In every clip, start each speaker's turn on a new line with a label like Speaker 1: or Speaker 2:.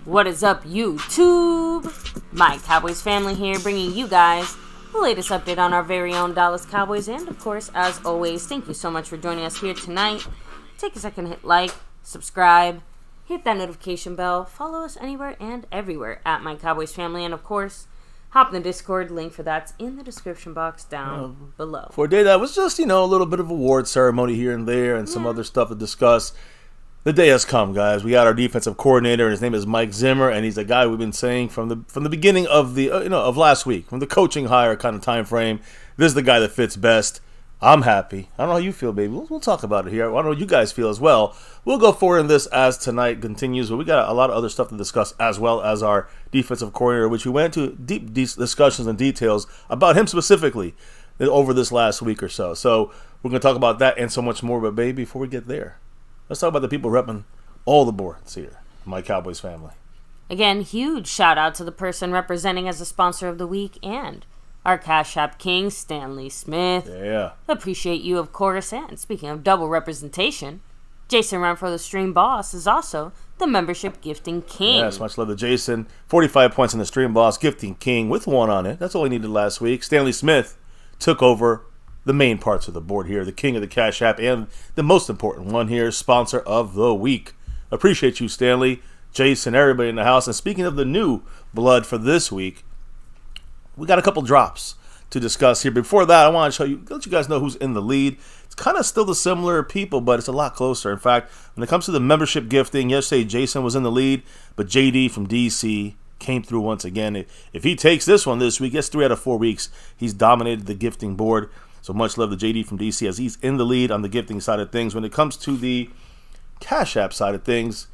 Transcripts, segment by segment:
Speaker 1: What is up, YouTube? My Cowboys family here, bringing you guys the latest update on our very own Dallas Cowboys. And of course, as always, thank you so much for joining us here tonight. Take a second to hit like, subscribe, hit that notification bell, follow us anywhere and everywhere at My Cowboys Family, and of course, hop in the Discord. Link for that's in the description box down below.
Speaker 2: For a day that was just, a little bit of award ceremony here and there and some other stuff to discuss. The day has come, guys. We got our defensive coordinator, and his name is Mike Zimmer, and he's a guy we've been saying from the beginning of the of last week, from the coaching hire kind of time frame. This is the guy that fits best. I'm happy. I don't know how you feel, baby. We'll talk about it here. I don't know how you guys feel as well. We'll go forward in this as tonight continues, but we got a lot of other stuff to discuss as well as our defensive coordinator, which we went into deep discussions and details about him specifically over this last week or so. So we're going to talk about that and so much more, but baby, before we get there, let's talk about the people repping all the boards here, My Cowboys Family.
Speaker 1: Again, huge shout out to the person representing as a sponsor of the week and our Cash App King, Stanley Smith.
Speaker 2: Yeah.
Speaker 1: Appreciate you, of course. And speaking of double representation, Jason Renfro, the stream boss, is also the membership gifting king.
Speaker 2: Yes, much love to Jason. 45 points in the stream boss, gifting king with one on it. That's all he needed last week. Stanley Smith took over the main parts of the board here, the king of the Cash App, and the most important one here, sponsor of the week. Appreciate you, Stanley, Jason, everybody in the house. And speaking of the new blood for this week, we got a couple drops to discuss here. Before that, I want to let you guys know who's in the lead. It's kind of still the similar people, but it's a lot closer. In fact, when it comes to the membership gifting, yesterday Jason was in the lead, but JD from DC came through once again. If he takes this one this week, gets 3 out of 4 weeks, he's dominated the gifting board. So much love to JD from DC as he's in the lead on the gifting side of things. When it comes to the Cash App side of things,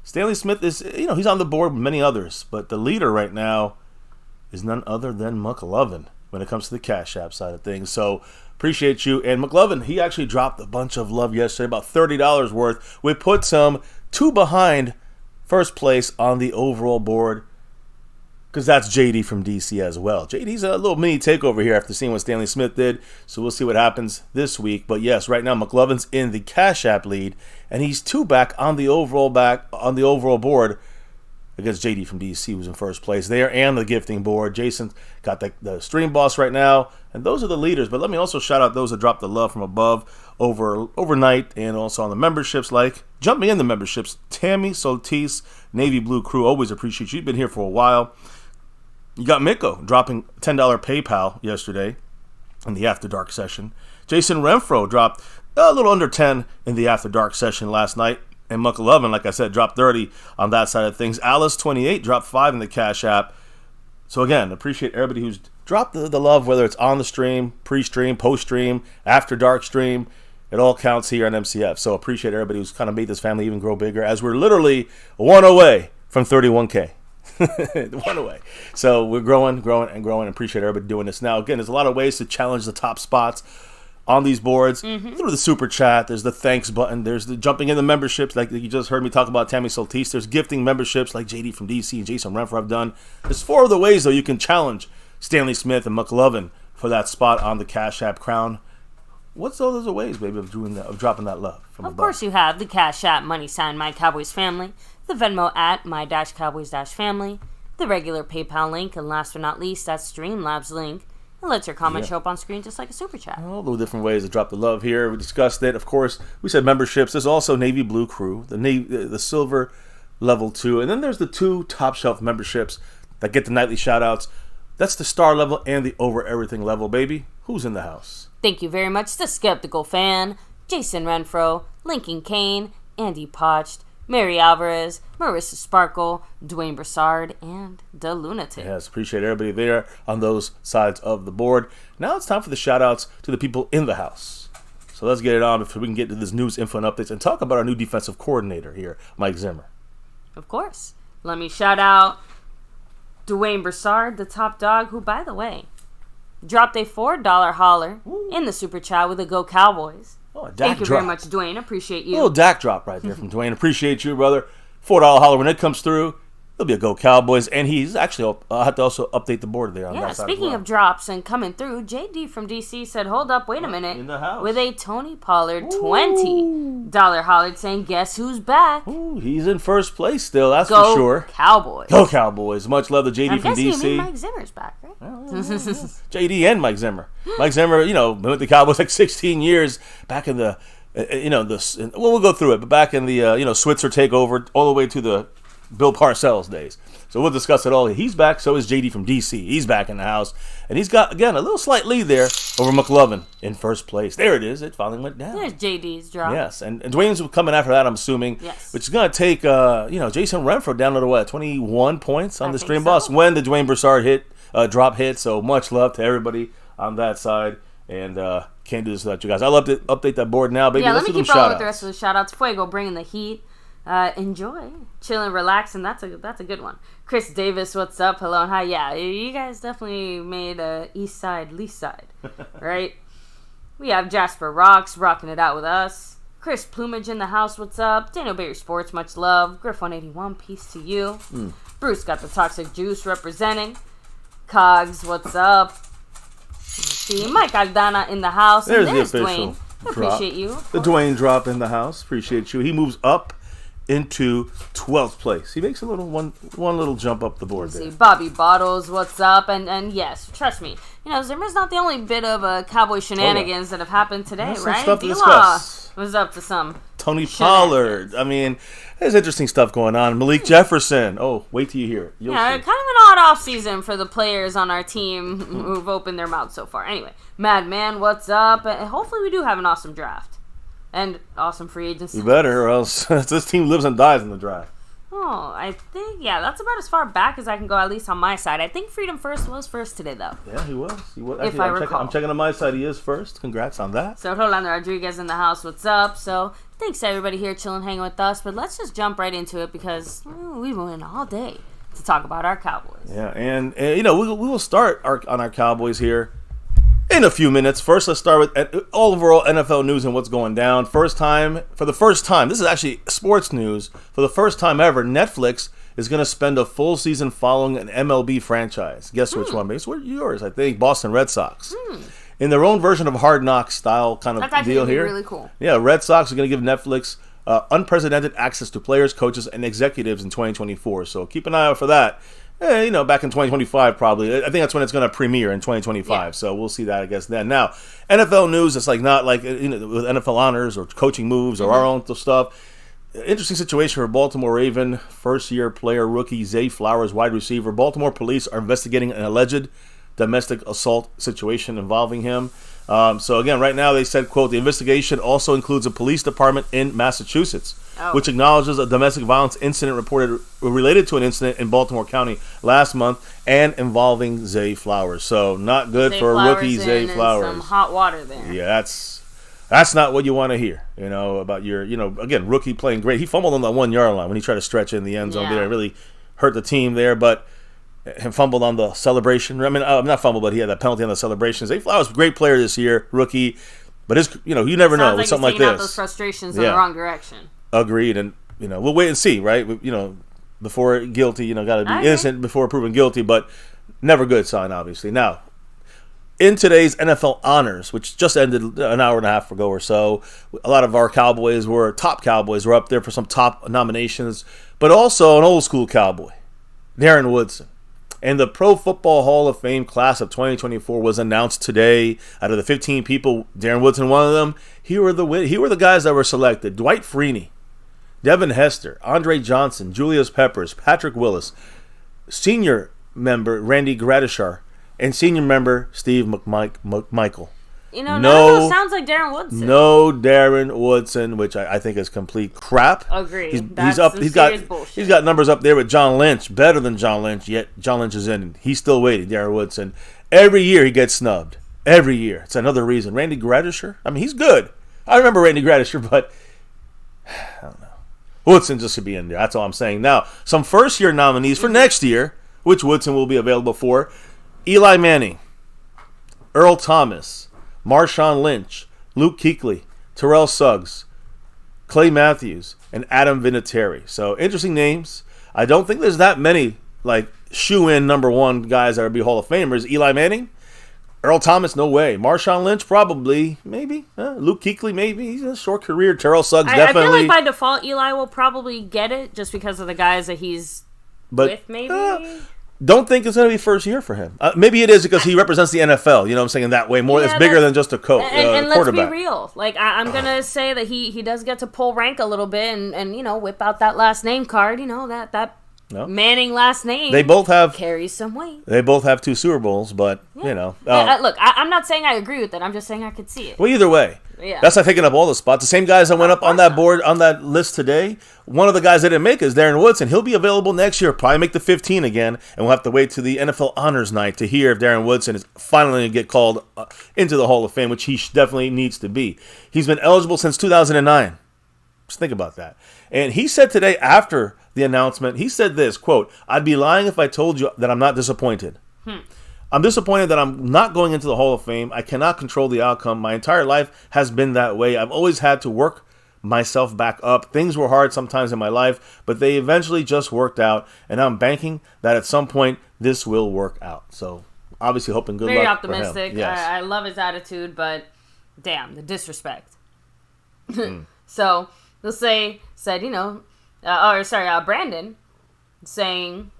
Speaker 2: Stanley Smith is, he's on the board with many others, but the leader right now is none other than McLovin when it comes to the Cash App side of things. So appreciate you. And McLovin, he actually dropped a bunch of love yesterday, about $30 worth, which puts him 2 behind first place on the overall board, because that's JD from DC as well. JD's a little mini takeover here after seeing what Stanley Smith did, so we'll see what happens this week. But yes, right now McLovin's in the Cash App lead, and he's 2 back on the overall board against JD from DC, who's in first place there, and the gifting board. Jason's got the stream boss right now, and those are the leaders. But let me also shout out those that dropped the love from above overnight, and also on the memberships, like jumping in the memberships. Tammy Soltis, Navy Blue Crew, always appreciate you. You've been here for a while. You got Miko dropping $10 PayPal yesterday in the After Dark session. Jason Renfro dropped a little under 10 in the After Dark session last night. And McLovin, like I said, dropped 30 on that side of things. Alice28 dropped 5 in the Cash App. So again, appreciate everybody who's drop the love, whether it's on the stream, pre-stream, post-stream, after dark stream. It all counts here on MCF. So appreciate everybody who's kind of made this family even grow bigger, as we're literally one away from 31K. One away. So we're growing. Appreciate everybody doing this. Now, again, there's a lot of ways to challenge the top spots on these boards. Through the super chat, there's the thanks button, there's the jumping in the memberships, like you just heard me talk about Tammy Soltis. There's gifting memberships like JD from DC and Jason Renfro have done. There's 4 of the ways, though, you can challenge Stanley Smith and McLovin for that spot on the Cash App crown. What's all those ways, baby, of dropping that love from
Speaker 1: Of
Speaker 2: above?
Speaker 1: course you have the Cash App money sign MyCowboysFamily, the Venmo at My-Cowboys-Family, the regular PayPal link, and last but not least, that Streamlabs link. It lets your comment show up on screen just like a super chat.
Speaker 2: All the different ways to drop the love here. We discussed it. Of course, we said memberships. There's also Navy Blue Crew, the Silver Level 2. And then there's the 2 top shelf memberships that get the nightly shout-outs. That's the Star level and the Over Everything level, baby. Who's in the house?
Speaker 1: Thank you very much to Skeptical Fan, Jason Renfro, Lincoln Kane, Andy Potched, Mary Alvarez, Marissa Sparkle, Dwayne Broussard, and The Lunatic.
Speaker 2: Yes, appreciate everybody there on those sides of the board. Now it's time for the shout-outs to the people in the house. So let's get it on before we can get to this news, info, and updates and talk about our new defensive coordinator here, Mike Zimmer.
Speaker 1: Of course. Let me shout out Dwayne Broussard, the top dog, who, by the way, dropped a $4 holler in the super chat with a Go Cowboys.
Speaker 2: Oh, a Dak
Speaker 1: Thank you
Speaker 2: drop.
Speaker 1: very much, Dwayne. Appreciate you.
Speaker 2: A little Dak drop right there from Dwayne. Appreciate you, brother. $4 holler when it comes through. It'll be a Go Cowboys. And he's actually, I have to also update the board there on that side.
Speaker 1: Speaking of drops and coming through, JD from DC said, hold up, wait a minute.
Speaker 2: In the house.
Speaker 1: With a Tony Pollard $20 holler saying, guess who's back?
Speaker 2: Ooh, he's in first place still, that's
Speaker 1: Go
Speaker 2: for sure.
Speaker 1: Cowboys.
Speaker 2: Go Cowboys. Much love to JD
Speaker 1: I'm
Speaker 2: from
Speaker 1: guessing
Speaker 2: DC.
Speaker 1: you mean Mike Zimmer's back, right?
Speaker 2: JD and Mike Zimmer. Mike Zimmer, been with the Cowboys like 16 years back in the, we'll go through it, but back in the, Switzer takeover all the way to the Bill Parcells days. So we'll discuss it all. He's back, so is JD from DC. He's back in the house. And he's got, again, a little slight lead there over McLovin in first place. There it is. It finally went down.
Speaker 1: There's JD's drop.
Speaker 2: Yes, and Dwayne's coming after that, I'm assuming.
Speaker 1: Yes.
Speaker 2: Which is going to take, Jason Renfro down to what, 21 points on the stream
Speaker 1: so.
Speaker 2: boss when the Dwayne Broussard drop hit. So much love to everybody on that side. And can't do this without you guys. I'll update that board now, baby.
Speaker 1: Yeah,
Speaker 2: Let's
Speaker 1: let me
Speaker 2: do
Speaker 1: keep
Speaker 2: some
Speaker 1: rolling with the
Speaker 2: shout-outs.
Speaker 1: rest of the shout-outs. Fuego bringing the heat. Enjoy. Chill and relax, and that's a good one. Chris Davis, what's up? Hello and hi. Yeah, you guys definitely made east side, least side, right? We have Jasper Rocks rocking it out with us. Chris Plumage in the house, what's up? Daniel Berry Sports, much love. Griff181, peace to you. Bruce got the Toxic Juice representing. Cogs, what's up? Let's see, Mike Aldana in the house.
Speaker 2: There's
Speaker 1: And
Speaker 2: the official
Speaker 1: Dwayne.
Speaker 2: drop.
Speaker 1: Appreciate you.
Speaker 2: The Dwayne drop in the house. Appreciate you. He moves up into 12th place. He makes a little one little jump up the board there.
Speaker 1: See, Bobby Bottles, what's up? And yes, trust me, Zimmer's not the only bit of Cowboy shenanigans that have happened today,
Speaker 2: There's some
Speaker 1: right?
Speaker 2: stuff to
Speaker 1: D-Law
Speaker 2: discuss.
Speaker 1: was up to some
Speaker 2: Tony Pollard. I mean, there's interesting stuff going on. Malik Jefferson. Oh, wait till you hear it. You'll
Speaker 1: kind
Speaker 2: see.
Speaker 1: of an odd offseason for the players on our team who've opened their mouths so far. Anyway, Madman, what's up? Hopefully we do have an awesome draft. And awesome free agency.
Speaker 2: You better, or else this team lives and dies in the draft.
Speaker 1: Oh, I think, that's about as far back as I can go, at least on my side. I think Freedom First was first today, though.
Speaker 2: Yeah, he was.
Speaker 1: If I recall.
Speaker 2: I'm checking on my side. He is first. Congrats on that.
Speaker 1: So, Rolando Rodriguez in the house, what's up? So, thanks to everybody here chilling, hanging with us. But let's just jump right into it because we went all day to talk about our Cowboys.
Speaker 2: Yeah, and we will start on our Cowboys here in a few minutes. First, let's start with all overall NFL news and what's going down. For the first time, this is actually sports news. For the first time ever, Netflix is going to spend a full season following an MLB franchise. Guess which one? It's yours, I think. Boston Red Sox. In their own version of Hard Knocks style kind of
Speaker 1: That's actually
Speaker 2: deal here.
Speaker 1: really cool.
Speaker 2: Yeah, Red Sox are going to give Netflix unprecedented access to players, coaches, and executives in 2024. So keep an eye out for that. Back in 2025 probably. I think that's when it's going to premiere in 2025.
Speaker 1: Yeah.
Speaker 2: So we'll see that, I guess, then. Now, NFL news, it's not like with NFL honors or coaching moves or our own stuff. Interesting situation for Baltimore Raven, first-year player, rookie Zay Flowers, wide receiver. Baltimore police are investigating an alleged domestic assault situation involving him. So again, right now they said, quote, the investigation also includes a police department in Massachusetts. which acknowledges a domestic violence incident reported related to an incident in Baltimore County last month and involving Zay Flowers. So not good for rookie Zay Flowers.
Speaker 1: Some hot water there.
Speaker 2: Yeah, that's not what you want to hear, about your, again, rookie playing great. He fumbled on the 1 yard line when he tried to stretch in the end zone there. It really hurt the team there, but he fumbled on the celebration. I mean, not fumbled, but he had that penalty on the celebration. Zay Flowers, great player this year, rookie, but you never know with something like this.
Speaker 1: Out those frustrations in the wrong direction.
Speaker 2: Agreed, and we'll wait and see, right? Before guilty, got to be innocent before proven guilty, but never good sign, obviously. Now, in today's NFL honors, which just ended an hour and a half ago or so, a lot of our top Cowboys were up there for some top nominations, but also an old school Cowboy, Darren Woodson. And the Pro Football Hall of Fame class of 2024 was announced today. Out of the 15 people, Darren Woodson, one of them, here were the guys that were selected: Dwight Freeney, Devin Hester, Andre Johnson, Julius Peppers, Patrick Willis, senior member Randy Gradishar, and senior member Steve McMichael.
Speaker 1: None of those sounds like Darren Woodson.
Speaker 2: No Darren Woodson, which I think is complete crap.
Speaker 1: Agreed.
Speaker 2: He's got numbers up there with John Lynch, better than John Lynch, yet John Lynch is in. He's still waiting, Darren Woodson. Every year he gets snubbed. Every year. It's another reason. Randy Gradishar, I mean, he's good. I remember Randy Gradishar, but I don't know. Woodson just should be in there. That's all I'm saying. Now, some first-year nominees for next year, which Woodson will be available for: Eli Manning, Earl Thomas, Marshawn Lynch, Luke Kuechly, Terrell Suggs, Clay Matthews, and Adam Vinatieri. So, interesting names. I don't think there's that many, shoe-in number one guys that would be Hall of Famers. Eli Manning, Earl Thomas, no way. Marshawn Lynch, probably, maybe. Luke Kuechly, maybe. He's in a short career. Terrell Suggs, definitely.
Speaker 1: I feel like by default, Eli will probably get it just because of the guys that he's with, maybe.
Speaker 2: Don't think it's going to be first year for him. Maybe it is because he represents the NFL. You know what I'm saying? In that way. It's bigger than just a coach.
Speaker 1: And let's
Speaker 2: quarterback.
Speaker 1: be real. I'm going to say that he does get to pull rank a little bit and whip out that last name card. That Manning last name.
Speaker 2: They both
Speaker 1: carries some weight.
Speaker 2: They both have 2 Super Bowls, but,
Speaker 1: look, I'm not saying I agree with it. I'm just saying I could see it.
Speaker 2: Well, either way.
Speaker 1: Yeah.
Speaker 2: That's not taking up all the spots. The same guys that went up on that board, on that list today, one of the guys that didn't make is Darren Woodson. He'll be available next year, probably make the 15 again, and we'll have to wait to the NFL Honors Night to hear if Darren Woodson is finally going to get called into the Hall of Fame, which he definitely needs to be. He's been eligible since 2009. Just think about that. And he said today after the announcement, he said this, quote, "I'd be lying if I told you that I'm not disappointed. I'm disappointed that I'm not going into the Hall of Fame. I cannot control the outcome. My entire life has been that way. I've always had to work myself back up. Things were hard sometimes in my life, but they eventually just worked out, and I'm banking that at some point this will work out." So obviously hoping good
Speaker 1: Very
Speaker 2: luck
Speaker 1: optimistic.
Speaker 2: for him. Yes.
Speaker 1: I love his attitude, but damn, the disrespect. So they'll Brandon saying,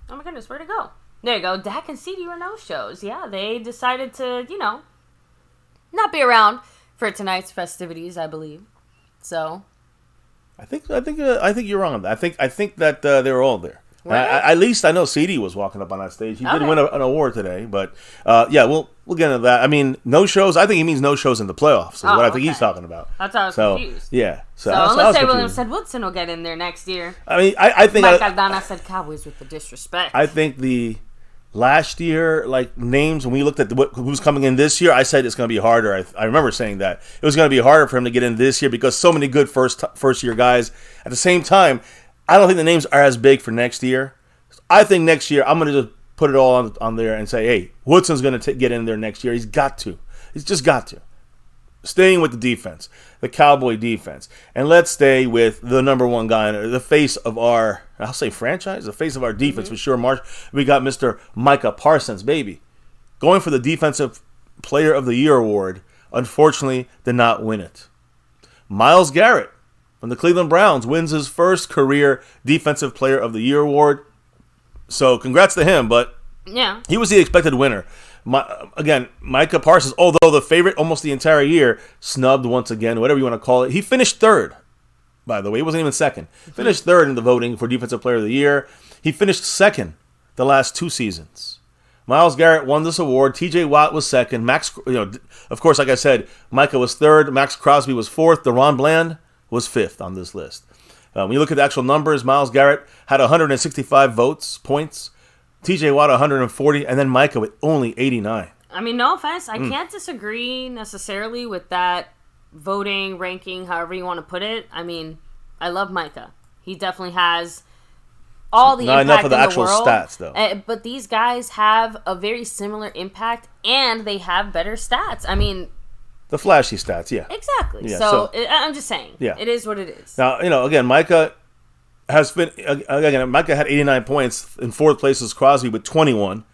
Speaker 1: "Oh my goodness, where'd it go?" There you go. Dak and CD were no-shows. Yeah, they decided to, not be around for tonight's festivities, I believe. So,
Speaker 2: I think you're wrong on that. I think that they were all there. At least I know CD was walking up on that stage. He did win an award today, but we'll get into that. I mean, no shows. I think he means no shows in the playoffs. Is what I think he's talking about.
Speaker 1: That's how I was confused.
Speaker 2: Yeah.
Speaker 1: So unless Say Williams said Woodson will get in there next year.
Speaker 2: I mean, I think
Speaker 1: Mike Aldana said Cowboys with the disrespect.
Speaker 2: I think the last year, names, when we looked at who's coming in this year, I said it's going to be harder. I remember saying that. It was going to be harder for him to get in this year because so many good first-year guys. At the same time, I don't think the names are as big for next year. I think next year, I'm going to just put it all on there and say, hey, Woodson's going to get in there next year. He's got to. He's just got to. Staying with the defense, the Cowboy defense. And let's stay with the number one guy, the face of our, I'll say franchise, the face of our defense for sure. We got Mr. Micah Parsons, baby. Going for the Defensive Player of the Year award, unfortunately did not win it. Myles Garrett from the Cleveland Browns wins his first career Defensive Player of the Year award. So congrats to him, but he was the expected winner. Micah Parsons, although the favorite almost the entire year, snubbed once again, whatever you want to call it. He finished third, by the way. He wasn't even second. Finished third in the voting for Defensive Player of the Year. He finished second the last 2 seasons. Myles Garrett won this award. T.J. Watt was second. Of course, like I said, Micah was third. Max Crosby was fourth. DeRon Bland was fifth on this list. When you look at the actual numbers, Myles Garrett had 165 points. TJ Watt 140, and then Micah with only 89.
Speaker 1: I mean, no offense, I can't disagree necessarily with that voting, ranking, however you want to put it. I mean, I love Micah. He definitely has all the impact
Speaker 2: enough of the
Speaker 1: in
Speaker 2: actual
Speaker 1: world,
Speaker 2: stats, though.
Speaker 1: But these guys have a very similar impact, and they have better stats. I mean,
Speaker 2: the flashy stats, yeah.
Speaker 1: Exactly.
Speaker 2: Yeah,
Speaker 1: so I'm just saying, it is what it is.
Speaker 2: Now, again, Micah Micah had 89 points. In fourth place was Crosby with 21,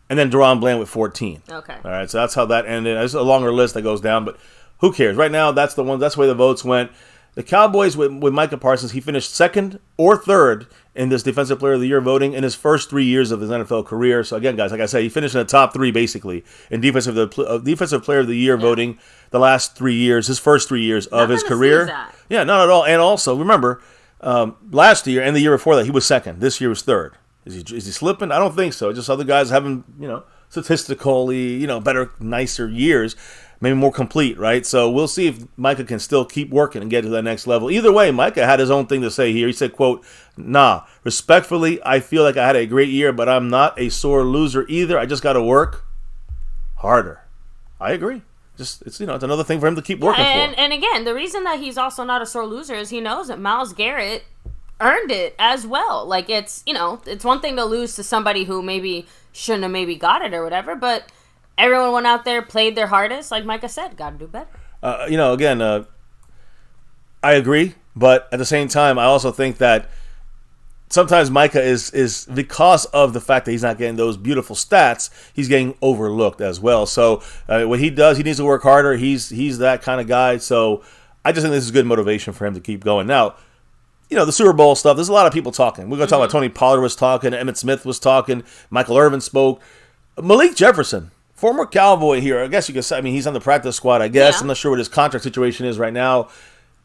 Speaker 2: and then Deron Bland with 14.
Speaker 1: Okay.
Speaker 2: All right, so that's how that ended. It's a longer list that goes down, but who cares? Right now, that's the way the votes went. The Cowboys with Micah Parsons, he finished second or third in this Defensive Player of the Year voting in his first 3 years of his NFL career. So again, guys, like I said, he finished in the top three basically in Defensive Player of the Year voting the last 3 years, his first 3 years of his career. Yeah, not at all. And also, remember, last year and the year before that, he was second. This year was third. Is he slipping? I don't think so. Just other guys having, statistically, better, nicer years, maybe more complete, right? So we'll see if Micah can still keep working and get to that next level. Either way, Micah had his own thing to say here. He said, quote, "Nah, respectfully, I feel like I had a great year, but I'm not a sore loser either. I just got to work harder." I agree. It's another thing for him to keep working for.
Speaker 1: And again, the reason that he's also not a sore loser is he knows that Myles Garrett earned it as well. Like, it's one thing to lose to somebody who maybe shouldn't have maybe got it or whatever, but everyone went out there, played their hardest. Like Micah said, got to do better.
Speaker 2: Again, I agree, but at the same time, I also think that sometimes Micah is because of the fact that he's not getting those beautiful stats, he's getting overlooked as well. So what he does, he needs to work harder. He's that kind of guy. So I just think this is good motivation for him to keep going. Now, the Super Bowl stuff, there's a lot of people talking. We're going to talk about Tony Pollard was talking, Emmitt Smith was talking, Michael Irvin spoke. Malik Jefferson, former Cowboy here, I guess you could say, he's on the practice squad, I guess. Yeah. I'm not sure what his contract situation is right now.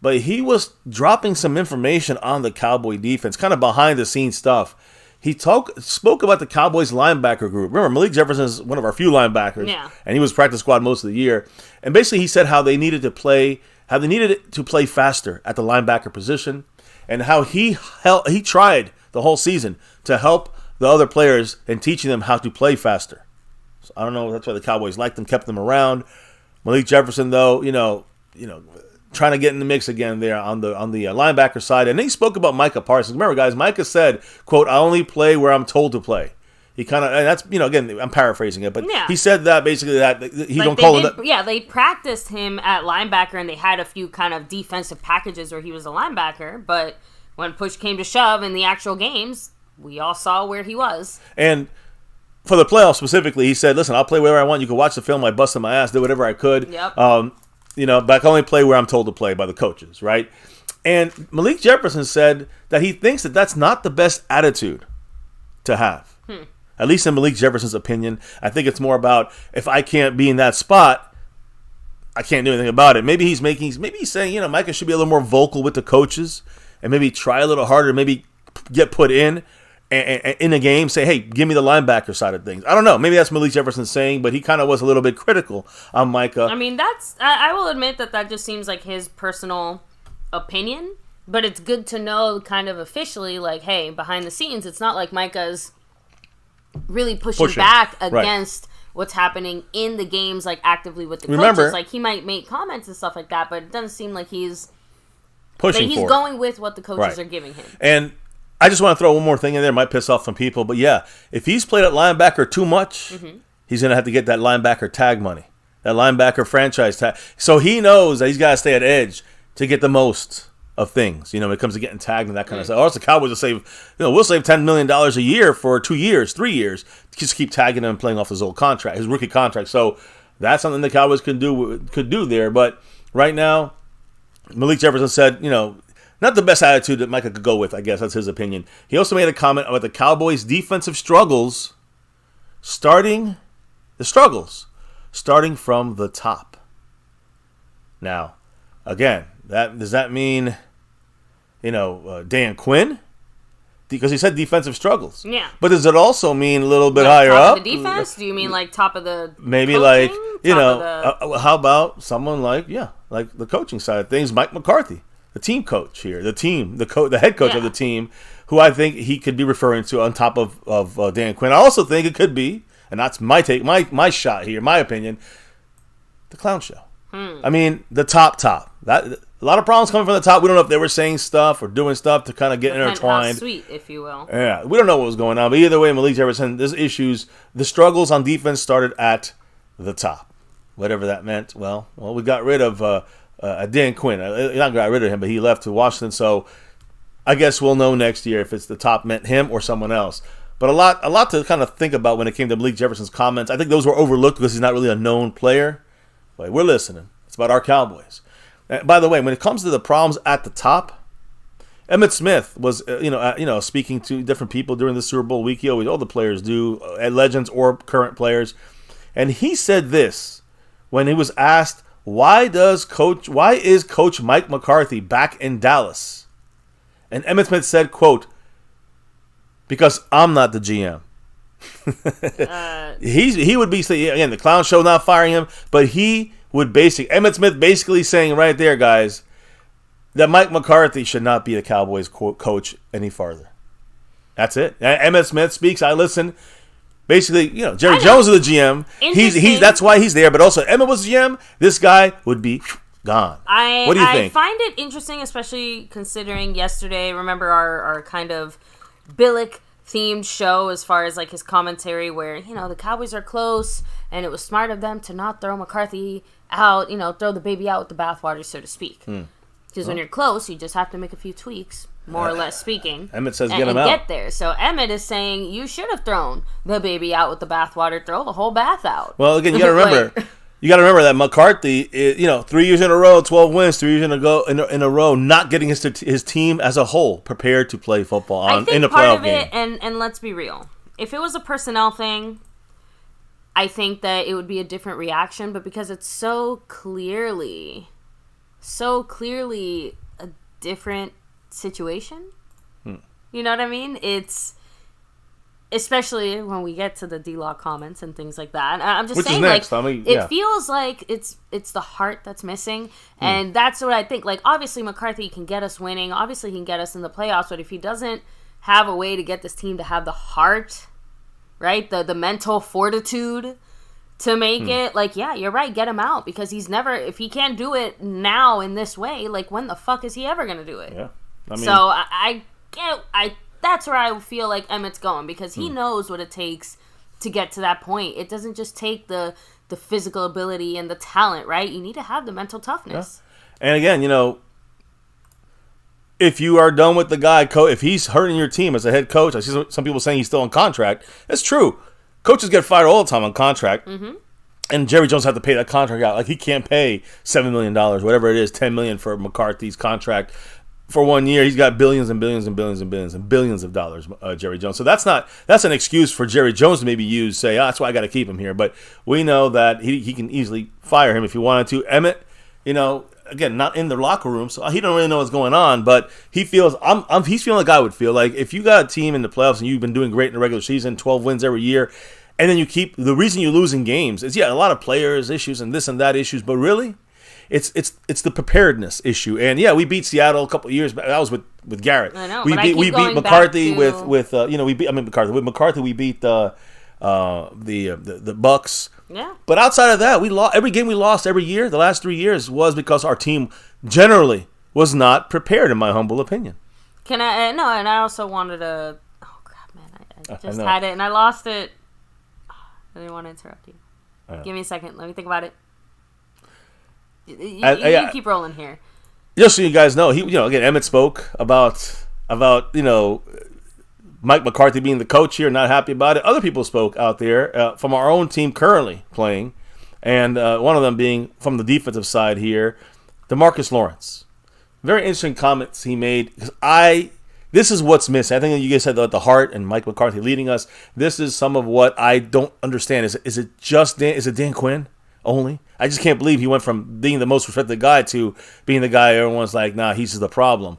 Speaker 2: But he was dropping some information on the Cowboy defense, kind of behind-the-scenes stuff. He spoke about the Cowboys linebacker group. Remember, Malik Jefferson is one of our few linebackers, and he was practice squad most of the year. And basically, he said how they needed to play faster at the linebacker position, and how he tried the whole season to help the other players and teaching them how to play faster. So I don't know if that's why the Cowboys liked him, kept them around. Malik Jefferson, though, trying to get in the mix again there on the linebacker side. And then he spoke about Micah Parsons. Remember, guys, Micah said, quote, "I only play where I'm told to play." He kind of, and that's, again, I'm paraphrasing it, but he said that basically that he don't call him.
Speaker 1: Yeah, they practiced him at linebacker, and they had a few kind of defensive packages where he was a linebacker, but when push came to shove in the actual games, we all saw where he was.
Speaker 2: And for the playoffs specifically, he said, "Listen, I'll play wherever I want. You can watch the film. I busted my ass, did whatever I could."
Speaker 1: Yep.
Speaker 2: But I can only play where I'm told to play by the coaches, right? And Malik Jefferson said that he thinks that that's not the best attitude to have. At least in Malik Jefferson's opinion. I think it's more about, if I can't be in that spot, I can't do anything about it. Maybe he's saying, Micah should be a little more vocal with the coaches and maybe try a little harder, maybe get put in a game, say, hey, give me the linebacker side of things. I don't know. Maybe that's Malik Jefferson saying, but he kind of was a little bit critical on Micah.
Speaker 1: I will admit that just seems like his personal opinion, but it's good to know kind of officially, like, hey, behind the scenes, it's not like Micah's really pushing back against what's happening in the games, like actively with the coaches. Like, he might make comments and stuff like that, but it doesn't seem like he's pushing. He's going with what the coaches are giving him.
Speaker 2: And I just want to throw one more thing in there. It might piss off some people, but yeah, if he's played at linebacker too much, he's going to have to get that linebacker tag money, that linebacker franchise tag. So he knows that he's got to stay at edge to get the most of things, when it comes to getting tagged and that kind of stuff. Or else the Cowboys will save, we'll save $10 million a year for 2 years, 3 years, just keep tagging him and playing off his old contract, his rookie contract. So that's something the Cowboys could do there. But right now, Malik Jefferson said, not the best attitude that Micah could go with, I guess. That's his opinion. He also made a comment about the Cowboys' defensive struggles starting from the top. Now, again, does that mean, Dan Quinn? Because he said defensive struggles.
Speaker 1: Yeah.
Speaker 2: But does it also mean a little bit higher
Speaker 1: top
Speaker 2: up?
Speaker 1: Of the defense? Do you mean like top of the
Speaker 2: maybe
Speaker 1: coaching?
Speaker 2: How about someone like the coaching side of things, Mike McCarthy? the team coach here, the head coach of the team, who I think he could be referring to on top of Dan Quinn. I also think it could be, and that's my take, my shot here, my opinion, the clown show. I mean, the top. That a lot of problems coming from the top. We don't know if they were saying stuff or doing stuff to kind of get intertwined.
Speaker 1: Sweet, if you will.
Speaker 2: Yeah, we don't know what was going on. But either way, Malik Jefferson, there's issues. The struggles on defense started at the top. Whatever that meant. Well, we got rid of Dan Quinn. Not got rid of him, but he left to Washington. So I guess we'll know next year if it's the top meant him or someone else. But a lot to kind of think about when it came to Malik Jefferson's comments. I think those were overlooked because he's not really a known player. But we're listening. It's about our Cowboys. By the way, when it comes to the problems at the top, Emmitt Smith was, speaking to different people during the Super Bowl week. All the players do, legends or current players, and he said this when he was asked, "Why is Coach Mike McCarthy back in Dallas?" And Emmitt Smith said, "Quote, because I'm not the GM." He would be saying, again, the clown show not firing him, but he would Emmitt Smith basically saying right there, guys, that Mike McCarthy should not be the Cowboys coach any farther. That's it. Emmitt Smith speaks. I listen. Basically, Jerry Jones is the GM. That's why he's there. But also, Emmitt was the GM. This guy would be gone. What do you think?
Speaker 1: I find it interesting, especially considering yesterday. Remember our kind of Billick themed show as far as like his commentary where the Cowboys are close and it was smart of them to not throw McCarthy out, throw the baby out with the bathwater, so to speak, because when you're close you just have to make a few tweaks, more or less speaking.
Speaker 2: Emmitt says get him out,
Speaker 1: get there. So Emmitt is saying you should have thrown the baby out with the bathwater, throw the whole bath out.
Speaker 2: Well, again, you gotta remember You got to remember that McCarthy, 3 years in a row, 12 wins, 3 years in a row, not getting his team as a whole prepared to play football in a playoff game.
Speaker 1: And let's be real, if it was a personnel thing, I think that it would be a different reaction. But because it's so clearly a different situation, you know what I mean? It's. Especially when we get to the D-Law comments and things like that. I'm just saying, it feels like it's the heart that's missing. And that's what I think. Like, obviously, McCarthy can get us winning. Obviously, he can get us in the playoffs. But if he doesn't have a way to get this team to have the heart, right, the mental fortitude to make it, like, yeah, you're right, get him out. Because he's never, if he can't do it now in this way, like, when the fuck is he ever going to do it?
Speaker 2: Yeah.
Speaker 1: So that's where I feel like Emmitt's going, because he knows what it takes to get to that point. It doesn't just take the physical ability and the talent, right? You need to have the mental toughness.
Speaker 2: Yeah. And again, if you are done with the guy, if he's hurting your team as a head coach, I see some people saying he's still on contract. That's true. Coaches get fired all the time on contract. Mm-hmm. And Jerry Jones had to pay that contract out. Like, he can't pay $7 million, whatever it is, $10 million for McCarthy's contract. For 1 year, he's got billions and billions and billions and billions and billions of dollars, Jerry Jones. So that's an excuse for Jerry Jones to maybe say, that's why I got to keep him here. But we know that he can easily fire him if he wanted to. Emmitt, again, not in the locker room, so he don't really know what's going on. But he feels he's feeling like I would feel. Like, if you got a team in the playoffs and you've been doing great in the regular season, 12 wins every year, and then the reason you lose in games is a lot of players issues and this and that issues, but really. It's the preparedness issue, and we beat Seattle a couple of years back. That was with Garrett.
Speaker 1: I know.
Speaker 2: We beat McCarthy with McCarthy. With McCarthy, we beat the Bucks. Yeah. But outside of that, we lost every game we lost every year. The last 3 years was because our team generally was not prepared, in my humble opinion.
Speaker 1: And I also wanted to. Oh crap, man! I just had it and I lost it. I didn't want to interrupt you. Give me a second. Let me think about it. You keep rolling here.
Speaker 2: Just so you guys know, again, Emmitt spoke about Mike McCarthy being the coach here, not happy about it. Other people spoke out there from our own team currently playing, and one of them being from the defensive side here, DeMarcus Lawrence. Very interesting comments he made, because this is what's missing. I think you guys said the heart and Mike McCarthy leading us. This is some of what I don't understand. Is it Dan Quinn only? I just can't believe he went from being the most respected guy to being the guy everyone's like, nah, he's the problem,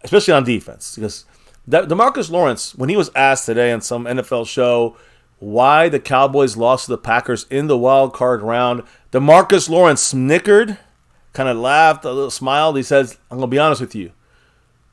Speaker 2: especially on defense. Because DeMarcus Lawrence, when he was asked today on some NFL show why the Cowboys lost to the Packers in the wild card round, DeMarcus Lawrence snickered kind of laughed, a little smiled. He says, I'm going to be honest with you.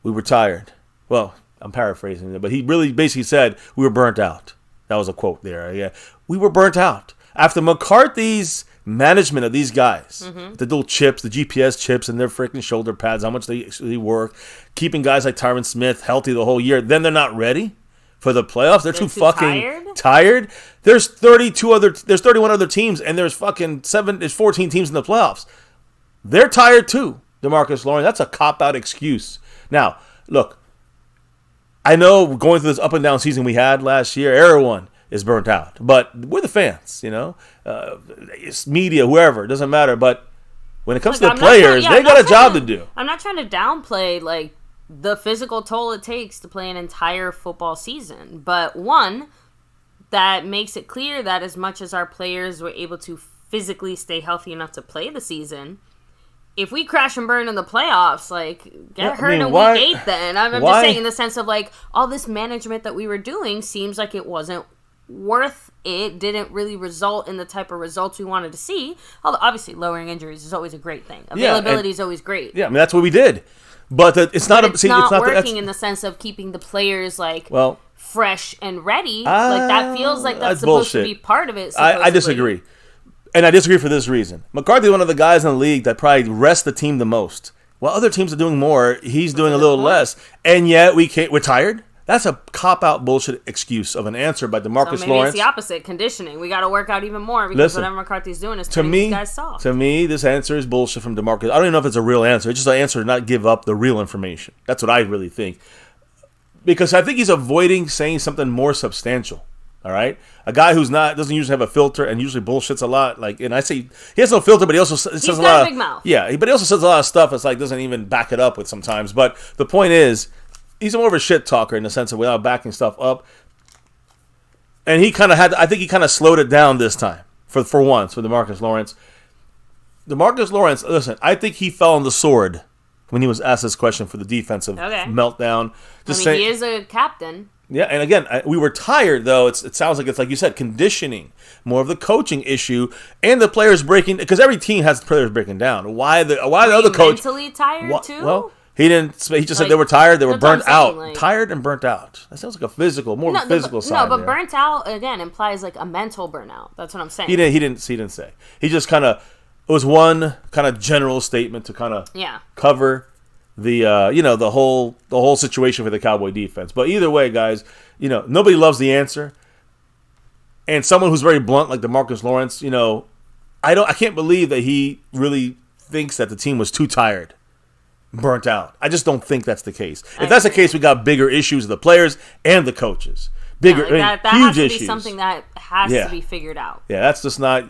Speaker 2: We were tired. Well, I'm paraphrasing it, but he really basically said we were burnt out. That was a quote there. Yeah, we were burnt out. After McCarthy's management of these guys, the little chips, the GPS chips and their freaking shoulder pads, how much they actually work, keeping guys like Tyron Smith healthy the whole year, then they're not ready for the playoffs. They're too fucking tired. There's 31 other teams, and there's 14 teams in the playoffs. They're tired too, DeMarcus Lawrence. That's a cop-out excuse. Now, look, I know going through this up and down season we had last year, everyone is burnt out. But we're the fans, it's media, whoever, it doesn't matter. But when it comes to the players, they got a job to do.
Speaker 1: I'm not trying to downplay, like, the physical toll it takes to play an entire football season. But one, that makes it clear that as much as our players were able to physically stay healthy enough to play the season, if we crash and burn in the playoffs, like, get hurt in week 8 then. I'm just saying in the sense of, like, all this management that we were doing seems like it wasn't worth it, didn't really result in the type of results we wanted to see. Although, obviously, lowering injuries is always a great thing. Availability is always great.
Speaker 2: Yeah, I mean, that's what we did. But it's not
Speaker 1: working in the sense of keeping the players, like, fresh and ready. Like, that feels like that's supposed to be part of it.
Speaker 2: I disagree. And I disagree for this reason. McCarthy is one of the guys in the league that probably rests the team the most. While other teams are doing more, he's doing a little less. And yet we're tired? That's a cop-out bullshit excuse of an answer by DeMarcus Lawrence.
Speaker 1: It's the opposite, conditioning. We got to work out even more because whatever McCarthy's doing is turning these guys soft.
Speaker 2: To me, this answer is bullshit from DeMarcus. I don't even know if it's a real answer. It's just an answer to not give up the real information. That's what I really think. Because I think he's avoiding saying something more substantial. All right, a guy who's doesn't usually have a filter and usually bullshits a lot. Like, and I say he has no filter, but he also says a lot.
Speaker 1: Big mouth.
Speaker 2: Yeah, but he also says a lot of stuff. It's like doesn't even back it up with sometimes. But the point is, he's more of a shit talker in the sense of without backing stuff up. And he kind of I think he kind of slowed it down this time for once with DeMarcus Lawrence. DeMarcus Lawrence, listen, I think he fell on the sword when he was asked this question for the defensive meltdown.
Speaker 1: He is a captain.
Speaker 2: Yeah, and again, we were tired, though. It sounds like it's like you said, conditioning, more of the coaching issue, and the players breaking, because every team has players breaking down. Why the other coach
Speaker 1: mentally tired too?
Speaker 2: Well, he didn't. He just said they were tired. They were burnt out. Tired and burnt out. That sounds like a physical, more physical side.
Speaker 1: No, but burnt out again implies like a mental burnout. That's what I'm saying.
Speaker 2: He didn't say. He just kind of it was one kind of general statement to kind of cover the the whole situation for the Cowboy defense. But either way, guys, nobody loves the answer. And someone who's very blunt like DeMarcus Lawrence, I can't believe that he really thinks that the team was too tired, burnt out. I just don't think that's the case. If that's the case, we got bigger issues with the players and the coaches. Bigger, that
Speaker 1: huge
Speaker 2: has to
Speaker 1: issues. Be something that has to be figured out.
Speaker 2: Yeah, that's just not.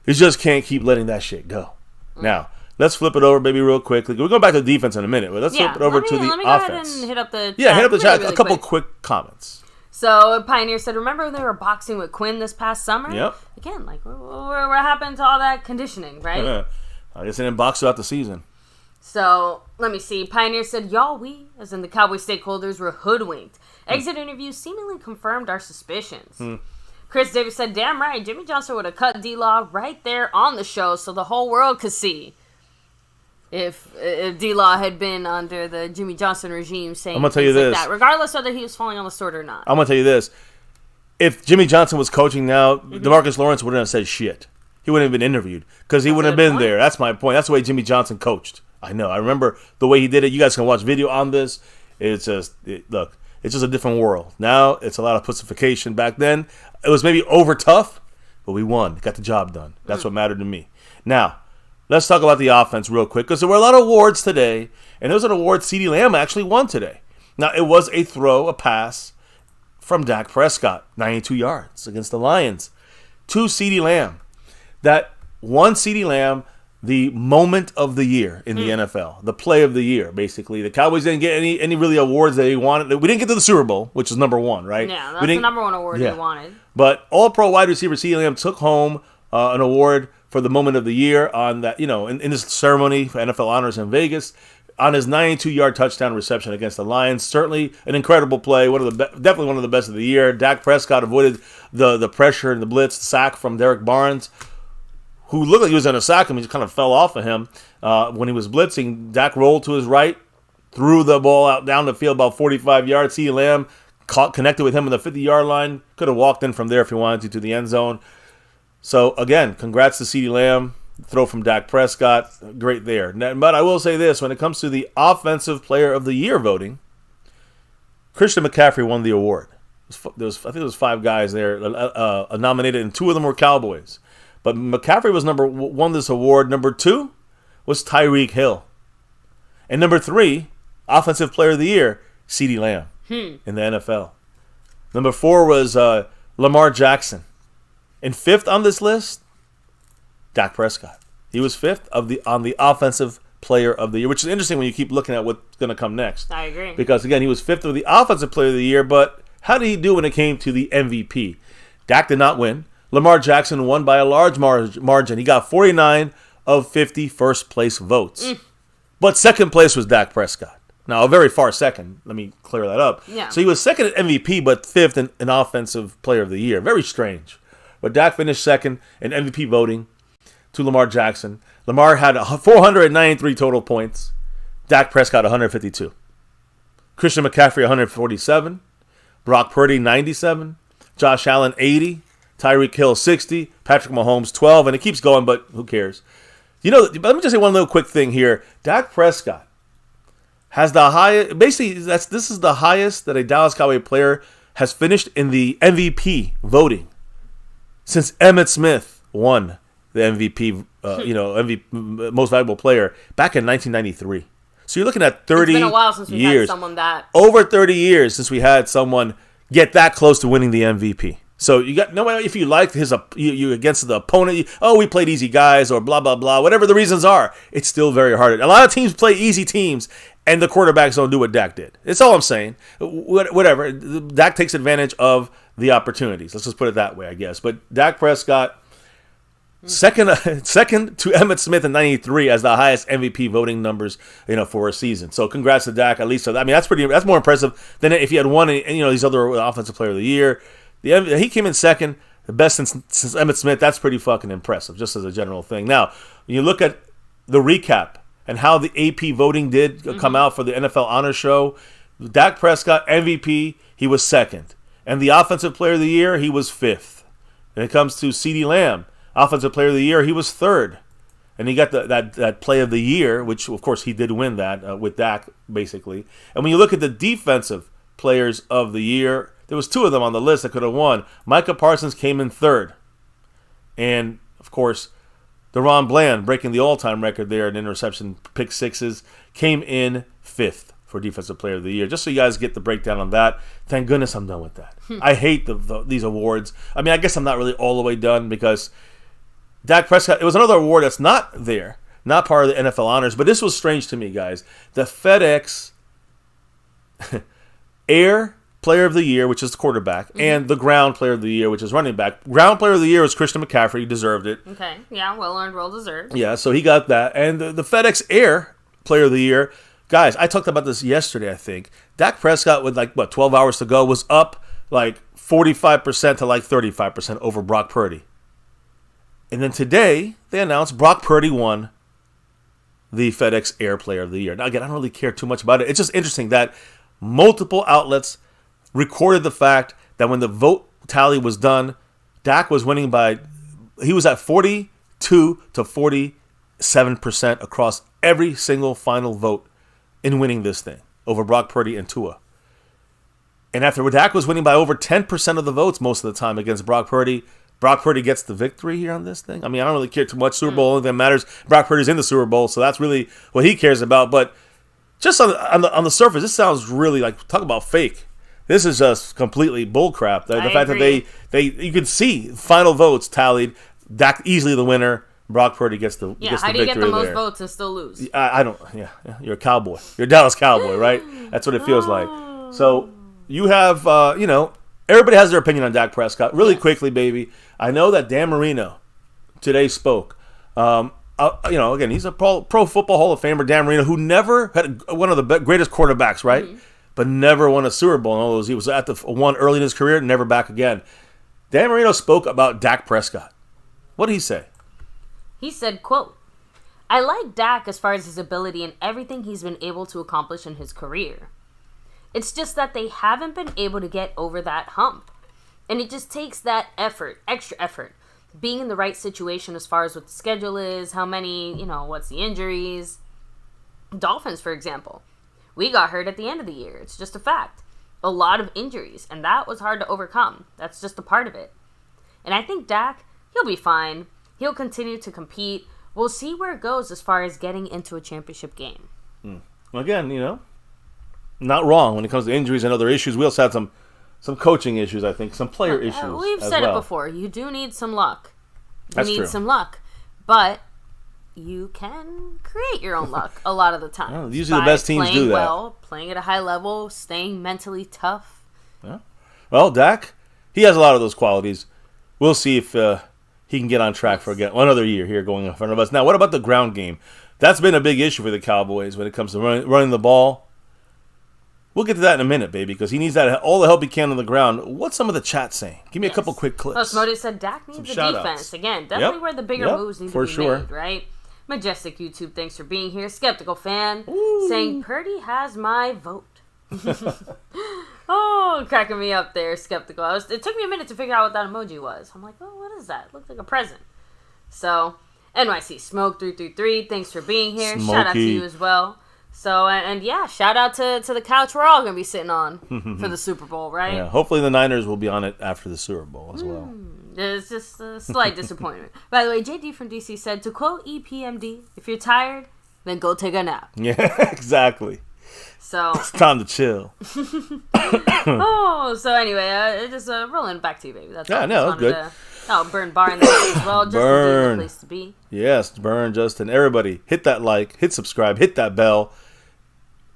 Speaker 2: You just can't keep letting that shit go. Now. Let's flip it over, baby, real quickly. We're going back to the defense in a minute, but let's flip it over to the offense. Let me go ahead and
Speaker 1: hit up the chat.
Speaker 2: Yeah, hit up the chat.
Speaker 1: Really
Speaker 2: a couple quick comments.
Speaker 1: So, Pioneer said, remember when they were boxing with Quinn this past summer?
Speaker 2: Yep.
Speaker 1: Again, like, what happened to all that conditioning, right?
Speaker 2: I guess they didn't box throughout the season.
Speaker 1: So, let me see. Pioneer said, we, as in the Cowboy stakeholders, were hoodwinked. Exit interviews seemingly confirmed our suspicions. Chris Davis said, damn right, Jimmy Johnson would have cut D-Law right there on the show so the whole world could see. If D-Law had been under the Jimmy Johnson regime saying things like that, regardless whether he was falling on the sword or not.
Speaker 2: I'm going to tell you this. If Jimmy Johnson was coaching now, DeMarcus Lawrence wouldn't have said shit. He wouldn't have been interviewed because he wouldn't have been there. That's my point. That's the way Jimmy Johnson coached. I know. I remember the way he did it. You guys can watch video on this. It's just, look, it's just a different world. Now, it's a lot of pussification. Back then, it was maybe over tough, but we won. Got the job done. That's what mattered to me. Now, let's talk about the offense real quick because there were a lot of awards today, and there was an award CeeDee Lamb actually won today. Now, it was a pass from Dak Prescott, 92 yards against the Lions, to CeeDee Lamb. That won CeeDee Lamb the moment of the year in the NFL, the play of the year, basically. The Cowboys didn't get any really awards that they wanted. We didn't get to the Super Bowl, which is number one, right?
Speaker 1: Yeah, that's the number one award they wanted.
Speaker 2: But All-Pro wide receiver CeeDee Lamb took home an award for the moment of the year on that, in this ceremony for NFL honors in Vegas, on his 92-yard touchdown reception against the Lions. Certainly an incredible play, definitely one of the best of the year. Dak Prescott avoided the pressure and the blitz, the sack from Derek Barnes. who looked like he was going to sack him. He just kind of fell off of him when he was blitzing. Dak rolled to his right, threw the ball out down the field about 45 yards. CeeDee Lamb connected with him on the 50-yard line. Could have walked in from there if he wanted to the end zone. So, again, congrats to CeeDee Lamb. Throw from Dak Prescott. Great there. But I will say this. When it comes to the Offensive Player of the Year voting, Christian McCaffrey won the award. I think there was 5 guys there nominated, and 2 of them were Cowboys. But McCaffrey was won this award. Number 2 was Tyreek Hill. And number 3, Offensive Player of the Year, CeeDee Lamb in the NFL. Number 4 was Lamar Jackson. And 5th on this list, Dak Prescott. He was 5th on the Offensive Player of the Year, which is interesting when you keep looking at what's going to come next.
Speaker 1: I agree.
Speaker 2: Because, again, he was 5th of the Offensive Player of the Year, but how did he do when it came to the MVP? Dak did not win. Lamar Jackson won by a large margin. He got 49 of 50 first-place votes. But second place was Dak Prescott. Now, a very far second. Let me clear that up.
Speaker 1: Yeah.
Speaker 2: So he was second at MVP, but 5th in Offensive Player of the Year. Very strange. But Dak finished second in MVP voting to Lamar Jackson. Lamar had 493 total points. Dak Prescott, 152. Christian McCaffrey, 147. Brock Purdy, 97. Josh Allen, 80. Tyreek Hill, 60. Patrick Mahomes, 12. And it keeps going, but who cares? Let me just say one little quick thing here. Dak Prescott has the highest. Basically, this is the highest that a Dallas Cowboy player has finished in the MVP voting since Emmitt Smith won the MVP, MVP most valuable player back in 1993. So you're looking at 30 years.
Speaker 1: It's been a while since we had someone that.
Speaker 2: Over 30 years since we had someone get that close to winning the MVP. So you got no matter if you like you against the opponent. We played easy guys or blah blah blah. Whatever the reasons are, it's still very hard. A lot of teams play easy teams, and the quarterbacks don't do what Dak did. That's all I'm saying. Whatever. Dak takes advantage of the opportunities. Let's just put it that way, I guess. But Dak Prescott, second to Emmitt Smith in '93 as the highest MVP voting numbers, for a season. So congrats to Dak. At least, that's more impressive than if he had won, these other Offensive Player of the Year. He came in second, the best since Emmitt Smith. That's pretty fucking impressive, just as a general thing. Now, when you look at the recap and how the AP voting did come out for the NFL Honor Show, Dak Prescott, MVP, he was second. And the Offensive Player of the Year, he was 5th. When it comes to CeeDee Lamb, Offensive Player of the Year, he was 3rd. And he got that Play of the Year, which, of course, he did win that with Dak, basically. And when you look at the Defensive Players of the Year, there was 2 of them on the list that could have won. Micah Parsons came in 3rd. And, of course, DeRon Bland, breaking the all-time record there in interception pick sixes, came in 5th for Defensive Player of the Year. Just so you guys get the breakdown on that. Thank goodness I'm done with that. I hate these awards. I guess I'm not really all the way done because Dak Prescott, it was another award that's not there, not part of the NFL honors, but this was strange to me, guys. The FedEx Air Player of the Year, which is the quarterback, and the Ground Player of the Year, which is running back. Ground Player of the Year was Christian McCaffrey. He deserved it.
Speaker 1: Okay. Yeah, well earned, well deserved.
Speaker 2: Yeah, so he got that. And the FedEx Air Player of the Year, guys, I talked about this yesterday, I think. Dak Prescott, with 12 hours to go, was up 45% to 35% over Brock Purdy. And then today, they announced Brock Purdy won the FedEx Air Player of the Year. Now, again, I don't really care too much about it. It's just interesting that multiple outlets recorded the fact that when the vote tally was done, Dak was winning he was at 42 to 47% across every single final vote in winning this thing over Brock Purdy and Tua. And after Dak was winning by over 10% of the votes most of the time against Brock Purdy gets the victory here on this thing. I don't really care too much. Super Bowl, only thing that matters, Brock Purdy's in the Super Bowl, so that's really what he cares about. But just on the surface, this sounds really talk about fake. This is just completely bullcrap. The fact
Speaker 1: agree.
Speaker 2: that you can see final votes tallied, Dak easily the winner. Brock Purdy gets the victory.
Speaker 1: How do you get the most votes and still lose?
Speaker 2: I don't. Yeah, you're a cowboy. You're a Dallas Cowboy, right? That's what it feels like. So you have, everybody has their opinion on Dak Prescott. Really quickly, baby. I know that Dan Marino today spoke. Again, he's a pro football Hall of Famer, Dan Marino, who never had one of the greatest quarterbacks, right? Mm-hmm. But never won a Super Bowl in all those. He was at the one early in his career, never back again. Dan Marino spoke about Dak Prescott. What did he say?
Speaker 1: He said, quote, "I like Dak as far as his ability and everything he's been able to accomplish in his career. It's just that they haven't been able to get over that hump. And it just takes that effort, extra effort, being in the right situation as far as what the schedule is, how many, what's the injuries. Dolphins, for example. We got hurt at the end of the year. It's just a fact. A lot of injuries, and that was hard to overcome. That's just a part of it. And I think Dak, he'll be fine. He'll continue to compete. We'll see where it goes as far as getting into a championship game."
Speaker 2: Well, again, not wrong when it comes to injuries and other issues. We also had some coaching issues, I think, some player issues.
Speaker 1: We've said it before. You do need some luck.
Speaker 2: That's true.
Speaker 1: Some luck. But you can create your own luck a lot of the time.
Speaker 2: Well, usually the best teams do that.
Speaker 1: Well, playing at a high level, staying mentally tough.
Speaker 2: Yeah. Well, Dak, he has a lot of those qualities. We'll see if he can get on track for another year here going in front of us. Now, what about the ground game? That's been a big issue for the Cowboys when it comes to running the ball. We'll get to that in a minute, baby, because he needs all the help he can on the ground. What's some of the chat saying? Give me a couple quick clips.
Speaker 1: Smody said Dak needs a defense. Again, definitely where the bigger moves need to be made, right? Majestic YouTube, thanks for being here. Skeptical fan saying Purdy has my vote. Oh, cracking me up there, Skeptical. It took me a minute to figure out what that emoji was. I'm like, oh, what is that? It looked like a present. So, NYC Smoke 333, thanks for being here.
Speaker 2: Smokey.
Speaker 1: Shout out to you as well. So, and yeah, shout out to the couch we're all going to be sitting on for the Super Bowl, right?
Speaker 2: Yeah, hopefully the Niners will be on it after the Super Bowl as well.
Speaker 1: It's just a slight disappointment. By the way, JD from DC said, to quote EPMD, if you're tired, then go take a nap.
Speaker 2: Yeah, exactly.
Speaker 1: So
Speaker 2: it's time to chill.
Speaker 1: So anyway, just rolling back to you, baby. That's
Speaker 2: good.
Speaker 1: Burn Bar in there as well. Just a place to be.
Speaker 2: Yes, Burn, Justin. Everybody, hit that like, hit subscribe, hit that bell.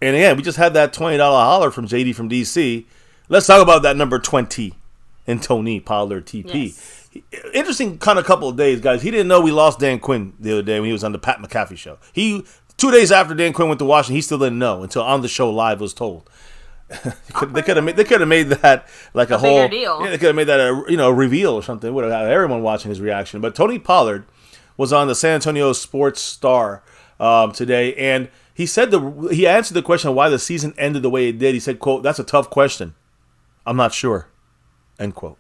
Speaker 2: And again, we just had that $20 holler from JD from DC. Let's talk about that number 20 and Tony Pollard TP.
Speaker 1: Yes.
Speaker 2: Interesting kind of couple of days, guys. He didn't know we lost Dan Quinn the other day when he was on the Pat McCarthy show. 2 days after Dan Quinn went to Washington, he still didn't know until on the show live was told. They could have made that like a whole
Speaker 1: deal.
Speaker 2: Yeah, they could have made that a reveal or something. Would have had everyone watching his reaction. But Tony Pollard was on the San Antonio Sports Star today, and he said he answered the question of why the season ended the way it did. He said, "quote That's a tough question. I'm not sure." End quote.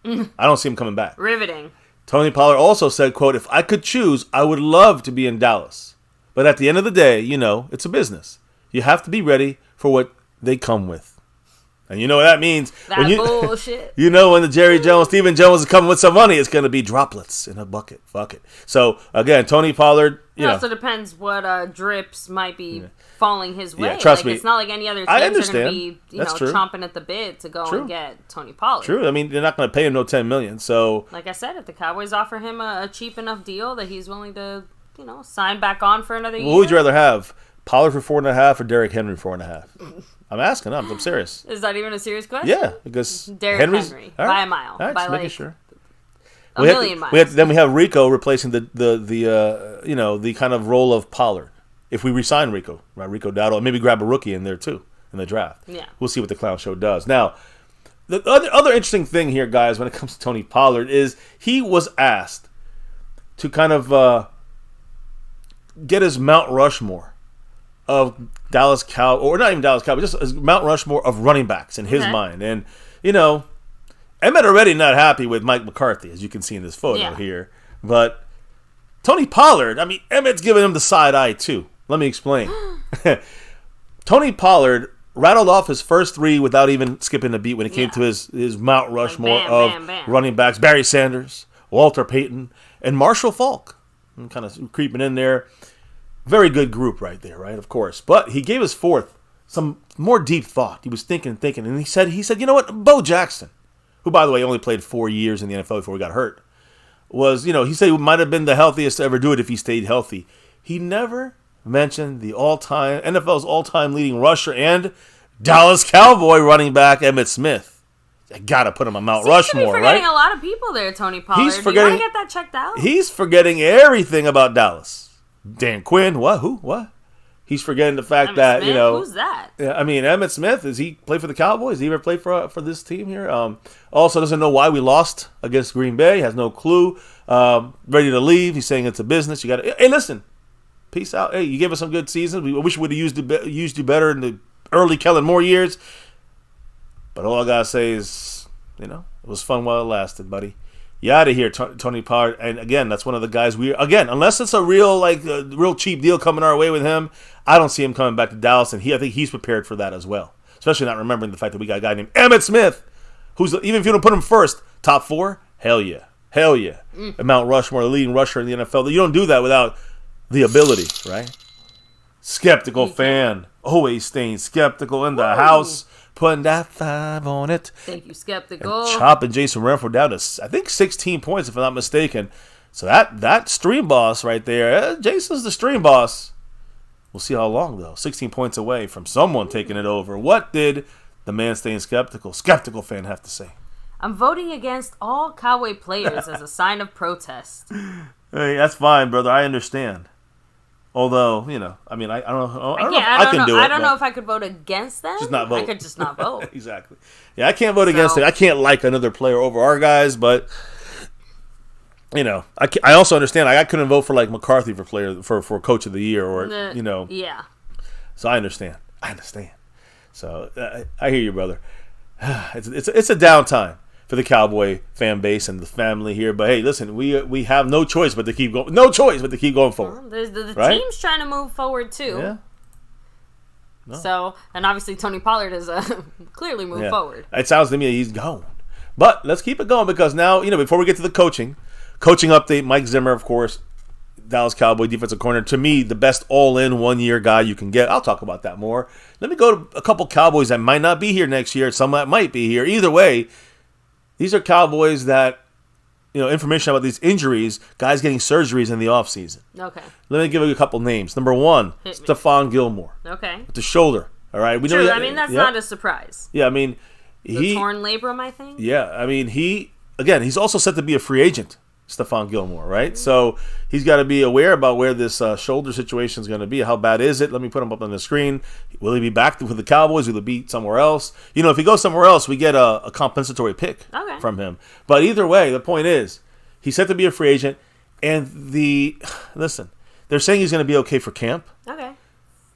Speaker 2: I don't see him coming back.
Speaker 1: Riveting.
Speaker 2: Tony Pollard also said, "quote If I could choose, I would love to be in Dallas. But at the end of the day, it's a business. You have to be ready for what they come with." And you know what that means.
Speaker 1: Bullshit.
Speaker 2: When the Stephen Jones is coming with some money, it's going to be droplets in a bucket. Fuck it. So, again, Tony Pollard,
Speaker 1: It also depends what drips might be falling his way.
Speaker 2: Yeah, trust me.
Speaker 1: It's not like any other
Speaker 2: I
Speaker 1: teams are going
Speaker 2: understand.
Speaker 1: to be, chomping at the bit to go and get Tony Pollard.
Speaker 2: True. I mean, they're not going to pay him no $10 million. So,
Speaker 1: like I said, if the Cowboys offer him a cheap enough deal that he's willing to, sign back on for another year.
Speaker 2: Who would you rather have? Pollard for 4.5 or Derrick Henry for 4.5? I'm asking. I'm serious.
Speaker 1: Is that even a serious question?
Speaker 2: Yeah, because
Speaker 1: Derrick Henry
Speaker 2: right.
Speaker 1: by a mile.
Speaker 2: All right,
Speaker 1: by
Speaker 2: just making sure.
Speaker 1: A million miles.
Speaker 2: Then we have Rico replacing the kind of role of Pollard. If we resign Rico, right? Rico Dowdle, and maybe grab a rookie in there too in the draft.
Speaker 1: Yeah,
Speaker 2: we'll see what the Clown Show does. Now, the other interesting thing here, guys, when it comes to Tony Pollard, is he was asked to kind of get his Mount Rushmore of Dallas Cowboys, or not even Dallas Cowboys, just Mount Rushmore of running backs in his mind. And, Emmitt already not happy with Mike McCarthy, as you can see in this photo here. But Tony Pollard, I mean, Emmitt's giving him the side eye too. Let me explain. Tony Pollard rattled off his first three without even skipping a beat when it came to his Mount Rushmore of running backs. Barry Sanders, Walter Payton, and Marshall Faulk. I'm kind of creeping in there. Very good group right there, right? Of course. But he gave his fourth some more deep thought. He was thinking, and he said, you know what? Bo Jackson, who, by the way, only played 4 years in the NFL before he got hurt, was, he said he might have been the healthiest to ever do it if he stayed healthy. He never mentioned the NFL's all-time leading rusher and Dallas Cowboy running back Emmitt Smith. I got to put him on Mount Rushmore, right? He's
Speaker 1: forgetting a lot of people there, Tony Pollard. Do you want to get that checked out?
Speaker 2: He's forgetting everything about Dallas. Dan Quinn, what? Who? What? He's forgetting the fact that,
Speaker 1: Smith? Who's that?
Speaker 2: I mean, Emmitt Smith, does he play for the Cowboys? Does he ever play for this team here? Also doesn't know why we lost against Green Bay. Has no clue. ready to leave. He's saying it's a business. You got to, hey, listen, peace out. Hey, you gave us some good seasons. We wish we would have used you better in the early Kellen Moore years. But all I got to say is, it was fun while it lasted, buddy. You out of here, Tony Pollard. And again, that's one of the guys unless it's a real cheap deal coming our way with him, I don't see him coming back to Dallas. And I think he's prepared for that as well. Especially not remembering the fact that we got a guy named Emmitt Smith, who's, even if you don't put him first, top 4, hell yeah. Hell yeah. Mount Rushmore, the leading rusher in the NFL. You don't do that without the ability, right? Skeptical fan. Always staying skeptical in the house. Putting that 5 on it.
Speaker 1: Thank you, Skeptical.
Speaker 2: And chopping Jason Renfro down to, I think, 16 points, if I'm not mistaken. So that stream boss right there, Jason's the stream boss. We'll see how long, though. 16 points away from someone taking it over. What did the man staying skeptical fan have to say?
Speaker 1: I'm voting against all Cowboy players as a sign of protest.
Speaker 2: Hey, that's fine, brother. I understand. Although, I don't know.
Speaker 1: I don't know if I could vote against them.
Speaker 2: Just not vote.
Speaker 1: I could just not vote.
Speaker 2: Exactly. Yeah, I can't vote against it. I can't like another player over our guys, but I also understand. I couldn't vote for like McCarthy for coach of the year or
Speaker 1: Yeah.
Speaker 2: So I understand. So I hear you, brother. It's a downtime for the Cowboy fan base and the family here. But hey, listen, we have no choice but to keep going. No choice but to keep going forward.
Speaker 1: The
Speaker 2: right?
Speaker 1: team's trying to move forward too.
Speaker 2: Yeah. No.
Speaker 1: So, and obviously Tony Pollard has clearly moved forward.
Speaker 2: It sounds to me he's gone. But let's keep it going because now, before we get to the coaching update, Mike Zimmer, of course, Dallas Cowboy defensive corner. To me, the best all-in one-year guy you can get. I'll talk about that more. Let me go to a couple Cowboys that might not be here next year. Some that might be here. Either way, these are Cowboys that, information about these injuries, guys getting surgeries in the offseason.
Speaker 1: Okay.
Speaker 2: Let me give you a couple names. Number 1, Stephon Gilmore.
Speaker 1: Okay.
Speaker 2: With the shoulder. All right. We
Speaker 1: True.
Speaker 2: know
Speaker 1: that's not a surprise.
Speaker 2: Yeah,
Speaker 1: the torn labrum, I think.
Speaker 2: Yeah, he's also set to be a free agent, Stephon Gilmore, right? So he's got to be aware about where this shoulder situation is going to be. How bad is it? Let me put him up on the screen. Will he be back with the Cowboys? Will he be somewhere else? If he goes somewhere else, we get a compensatory pick from him. But either way, the point is, he's set to be a free agent. And they're saying he's going to be okay for camp.
Speaker 1: Okay.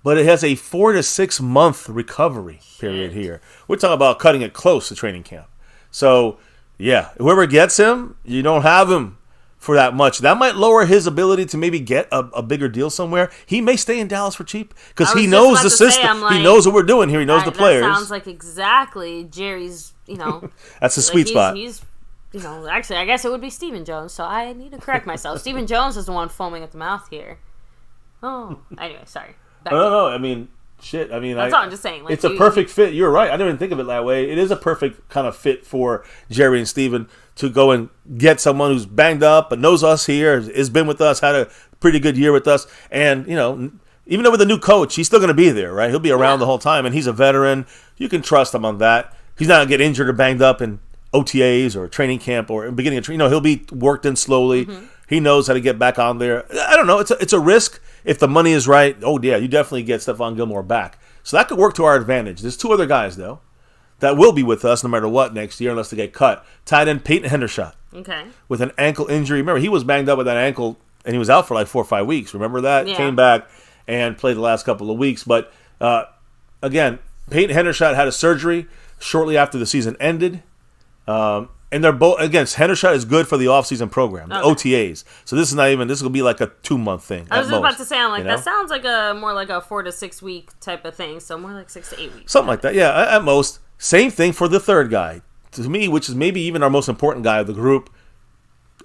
Speaker 2: But it has a 4 to 6 month recovery period here. We're talking about cutting it close to training camp. So, yeah, whoever gets him, you don't have him for that much. That might lower his ability to maybe get a bigger deal somewhere. He may stay in Dallas for cheap because he knows the system. He knows what we're doing here. He knows the players.
Speaker 1: That sounds like exactly Jerry's,
Speaker 2: That's a sweet spot.
Speaker 1: He's actually, I guess it would be Stephen Jones, so I need to correct myself. Stephen Jones is the one foaming at the mouth here. Oh, anyway, sorry.
Speaker 2: No. Shit.
Speaker 1: That's all I'm just saying.
Speaker 2: It's a perfect fit. You're right. I didn't even think of it that way. It is a perfect kind of fit for Jerry and Steven to go and get someone who's banged up but knows us here, has been with us, had a pretty good year with us. And, even though with a new coach, he's still going to be there, right? He'll be around the whole time, and he's a veteran. You can trust him on that. He's not going to get injured or banged up in OTAs or training camp or beginning of training. He'll be worked in slowly. Mm-hmm. He knows how to get back on there. I don't know. It's a risk. If the money is right, you definitely get Stephon Gilmore back. So that could work to our advantage. There's 2 other guys, though, that will be with us no matter what next year unless they get cut. Tight end Peyton Hendershot.
Speaker 1: Okay.
Speaker 2: With an ankle injury. Remember, he was banged up with that ankle, and he was out for like 4 or 5 weeks. Remember that?
Speaker 1: Yeah.
Speaker 2: Came back and played the last couple of weeks. But, again, Peyton Hendershot had a surgery shortly after the season ended. And they're both, again, Hendershot is good for the offseason program, the OTAs. So this will be like a 2-month thing.
Speaker 1: I was just about to say, that sounds like more like a 4 to 6 week type of thing. So more like 6 to 8 weeks.
Speaker 2: Something like that, yeah, at most. Same thing for the third guy. To me, which is maybe even our most important guy of the group,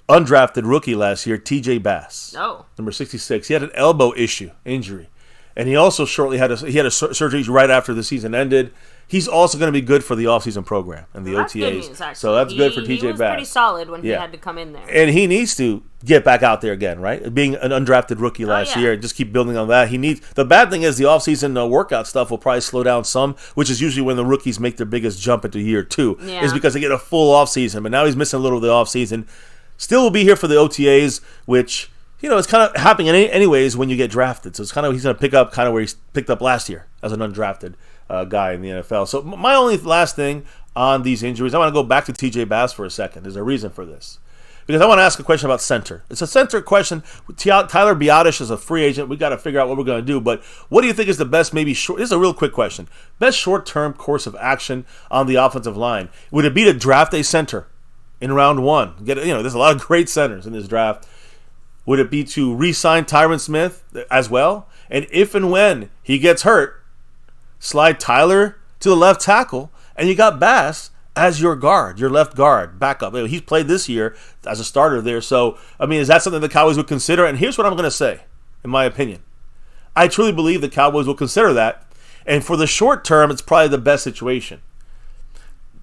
Speaker 2: undrafted rookie last year, TJ Bass.
Speaker 1: Oh.
Speaker 2: Number 66. He had an elbow injury. And he also shortly had a surgery right after the season ended. He's also going to be good for the offseason program and the OTAs.
Speaker 1: Good news, actually.
Speaker 2: So that's good for TJ Bass. He was
Speaker 1: pretty solid when he had to come in there.
Speaker 2: And he needs to get back out there again, right? Being an undrafted rookie last year, just keep building on that. The bad thing is the offseason workout stuff will probably slow down some, which is usually when the rookies make their biggest jump into year 2, is because they get a full offseason. But now he's missing a little of the offseason. Still will be here for the OTAs, which, it's kind of happening anyways when you get drafted. So it's kind of, he's going to pick up kind of where he picked up last year as an undrafted guy in the NFL. So my only last thing on these injuries, I want to go back to TJ Bass for a second. There's a reason for this. because I want to ask a question about center. It's a center question. Tyler Biadasz is a free agent. We got to figure out what we're going to do. But what do you think is the best, maybe short? This is a real quick question. Best short-term course of action on the offensive line? Would it be to draft a center in round 1? There's a lot of great centers in this draft. Would it be to re-sign Tyron Smith as well? And if and when he gets hurt, slide Tyler to the left tackle, and you got Bass as your guard, your left guard, backup. He's played this year as a starter there. So, is that something the Cowboys would consider? And here's what I'm going to say, in my opinion. I truly believe the Cowboys will consider that. And for the short term, it's probably the best situation.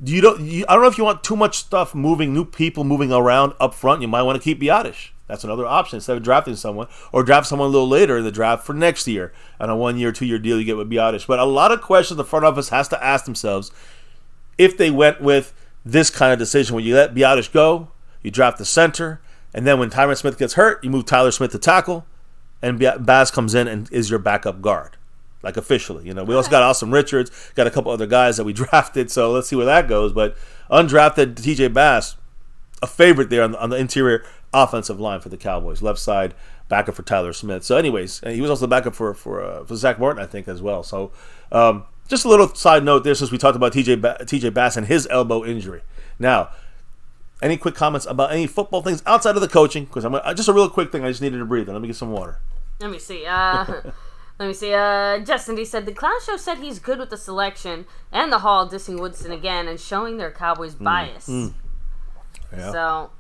Speaker 2: I don't know if you want too much stuff moving, new people moving around up front. You might want to keep Biadasz. That's another option instead of drafting someone, or draft someone a little later in the draft for next year on a 1-year, 2-year deal you get with Biadasz. But a lot of questions the front office has to ask themselves if they went with this kind of decision where you let Biadasz go, you draft the center, and then when Tyron Smith gets hurt, you move Tyler Smith to tackle, and Baz comes in and is your backup guard, like officially. We also got Austin Richards, got a couple other guys that we drafted, so let's see where that goes. But undrafted TJ Bass, a favorite there on the interior offensive line for the Cowboys, left side backup for Tyler Smith. So, anyways, he was also the backup for Zach Martin, I think, as well. So, just a little side note there, since we talked about TJ Bass and his elbow injury. Now, any quick comments about any football things outside of the coaching? Because just a real quick thing. I just needed to breathe. Let me get some water.
Speaker 1: Let me see. Justin D said the Clown Show said he's good with the selection and the Hall dissing Woodson again and showing their Cowboys bias.
Speaker 2: Yeah.
Speaker 1: So.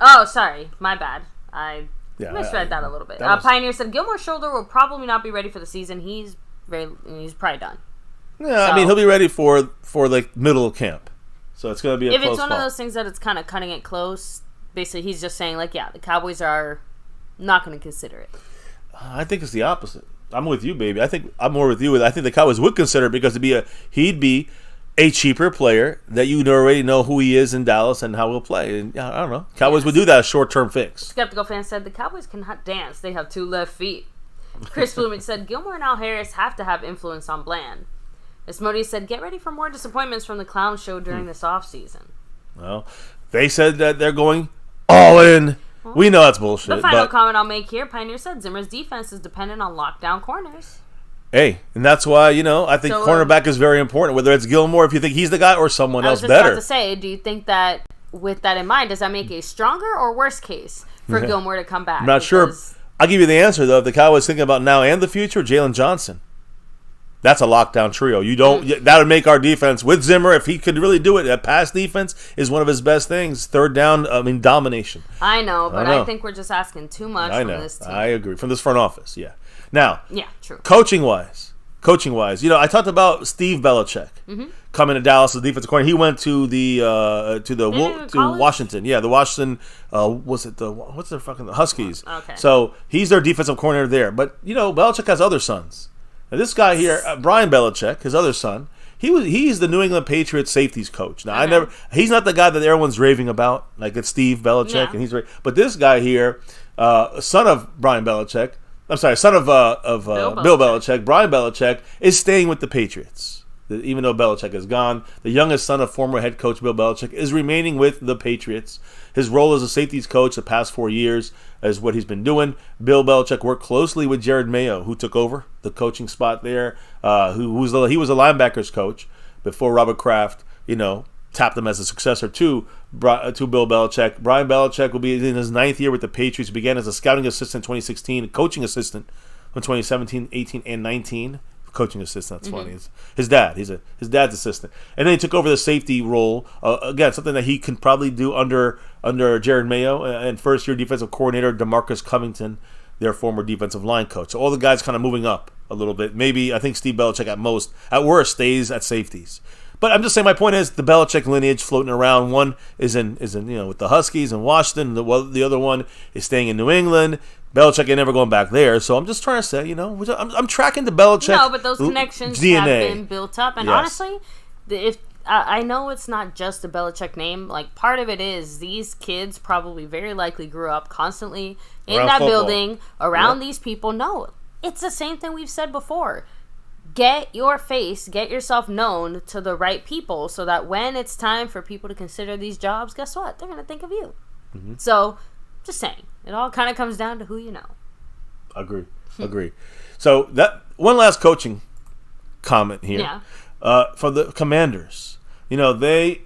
Speaker 1: Oh, sorry. My bad. I misread that a little bit. Pioneer said Gilmore's shoulder will probably not be ready for the season. He's probably done.
Speaker 2: Yeah, so, he'll be ready for like middle of camp. So it's going to be a close
Speaker 1: If it's one
Speaker 2: call.
Speaker 1: of those things that it's kind of cutting it close, basically he's just saying the Cowboys are not going to consider it.
Speaker 2: I think it's the opposite. I'm with you, baby. I think I'm more with you. I think the Cowboys would consider it because he'd be a cheaper player that you already know who he is in Dallas and how he'll play. And I don't know. Cowboys would do that, a short-term fix.
Speaker 1: Skeptical fan said the Cowboys cannot dance. They have 2 left feet. Chris Bloomich said Gilmore and Al Harris have to have influence on Bland. Asmodeus said get ready for more disappointments from the Clown Show during this offseason.
Speaker 2: Well, they said that they're going all in. Well, we know that's bullshit.
Speaker 1: The final comment I'll make here, Pioneer said Zimmer's defense is dependent on lockdown corners.
Speaker 2: Hey, and that's why, I think cornerback is very important, whether it's Gilmore, if you think he's the guy, or someone else better. I was just
Speaker 1: about to say, do you think that, with that in mind, does that make a stronger or worse case for Gilmore to come back?
Speaker 2: I'm not sure. I'll give you the answer, though. If the Cowboys thinking about now and the future, Jalen Johnson. That's a lockdown trio. That would make our defense, with Zimmer, if he could really do it, that pass defense is one of his best things. Third down, domination.
Speaker 1: I know, but I think we're just asking too much from this team.
Speaker 2: I agree. From this front office, yeah. Now,
Speaker 1: true.
Speaker 2: Coaching wise, I talked about Steve Belichick coming to Dallas as defensive coordinator. He went to Washington. Yeah, the Washington. What's their fucking Huskies?
Speaker 1: Okay.
Speaker 2: So he's their defensive coordinator there. But Belichick has other sons. Now, this guy here, Brian Belichick, his other son, he's the New England Patriots safeties coach. Now he's not the guy that everyone's raving about, like it's Steve Belichick, and but this guy here, son of Brian Belichick. I'm sorry, son of Bill Belichick. Brian Belichick is staying with the Patriots. Even though Belichick is gone, the youngest son of former head coach Bill Belichick is remaining with the Patriots. His role as a safeties coach the past 4 years is what he's been doing. Bill Belichick worked closely with Jared Mayo, who took over the coaching spot there. He was a linebackers coach before Robert Kraft, tapped him as a successor to Bill Belichick. Brian Belichick will be in his 9th year with the Patriots. He began as a scouting assistant in 2016, a coaching assistant in 2017, 18, and 19. Coaching assistant, that's funny. It's his dad. His dad's assistant. And then he took over the safety role. Again, something that he can probably do under Jared Mayo and first-year defensive coordinator DeMarcus Covington, their former defensive line coach. So all the guys kind of moving up a little bit. Maybe, I think Steve Belichick at worst, stays at safeties. But I'm just saying, my point is the Belichick lineage floating around. One is in with the Huskies in Washington. The other one is staying in New England. Belichick ain't never going back there. So I'm just trying to say, I'm tracking the Belichick DNA.
Speaker 1: No, but those connections have been built up. And honestly, if I know it's not just a Belichick name. Like, part of it is these kids probably very likely grew up constantly in that building around these people. No, it's the same thing we've said before. get yourself known to the right people so that when it's time for people to consider these jobs, guess what? They're going to think of you. Mm-hmm. So, just saying. It all kind of comes down to who you know.
Speaker 2: Agree. So, that one last coaching comment here.
Speaker 1: Yeah.
Speaker 2: For the Commanders. They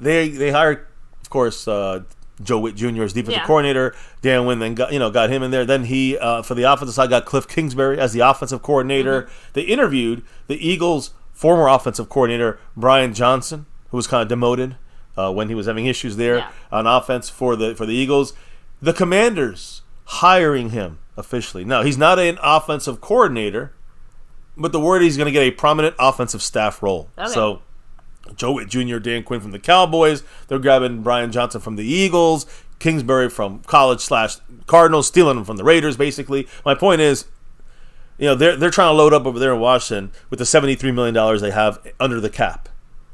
Speaker 2: hired, of course, Joe Witt Jr. as defensive coordinator. Dan Wynn then got him in there. Then he, for the offensive side, got Cliff Kingsbury as the offensive coordinator. Mm-hmm. They interviewed the Eagles' former offensive coordinator, Brian Johnson, who was kind of demoted when he was having issues there on offense for the Eagles. The Commanders hiring him officially. Now, he's not an offensive coordinator, but the word is he's going to get a prominent offensive staff role. Okay. So, Joe Witt Jr., Dan Quinn from the Cowboys. They're grabbing Brian Johnson from the Eagles, Kingsbury from college/Cardinals, stealing him from the Raiders, basically. My point is, they're trying to load up over there in Washington with the $73 million they have under the cap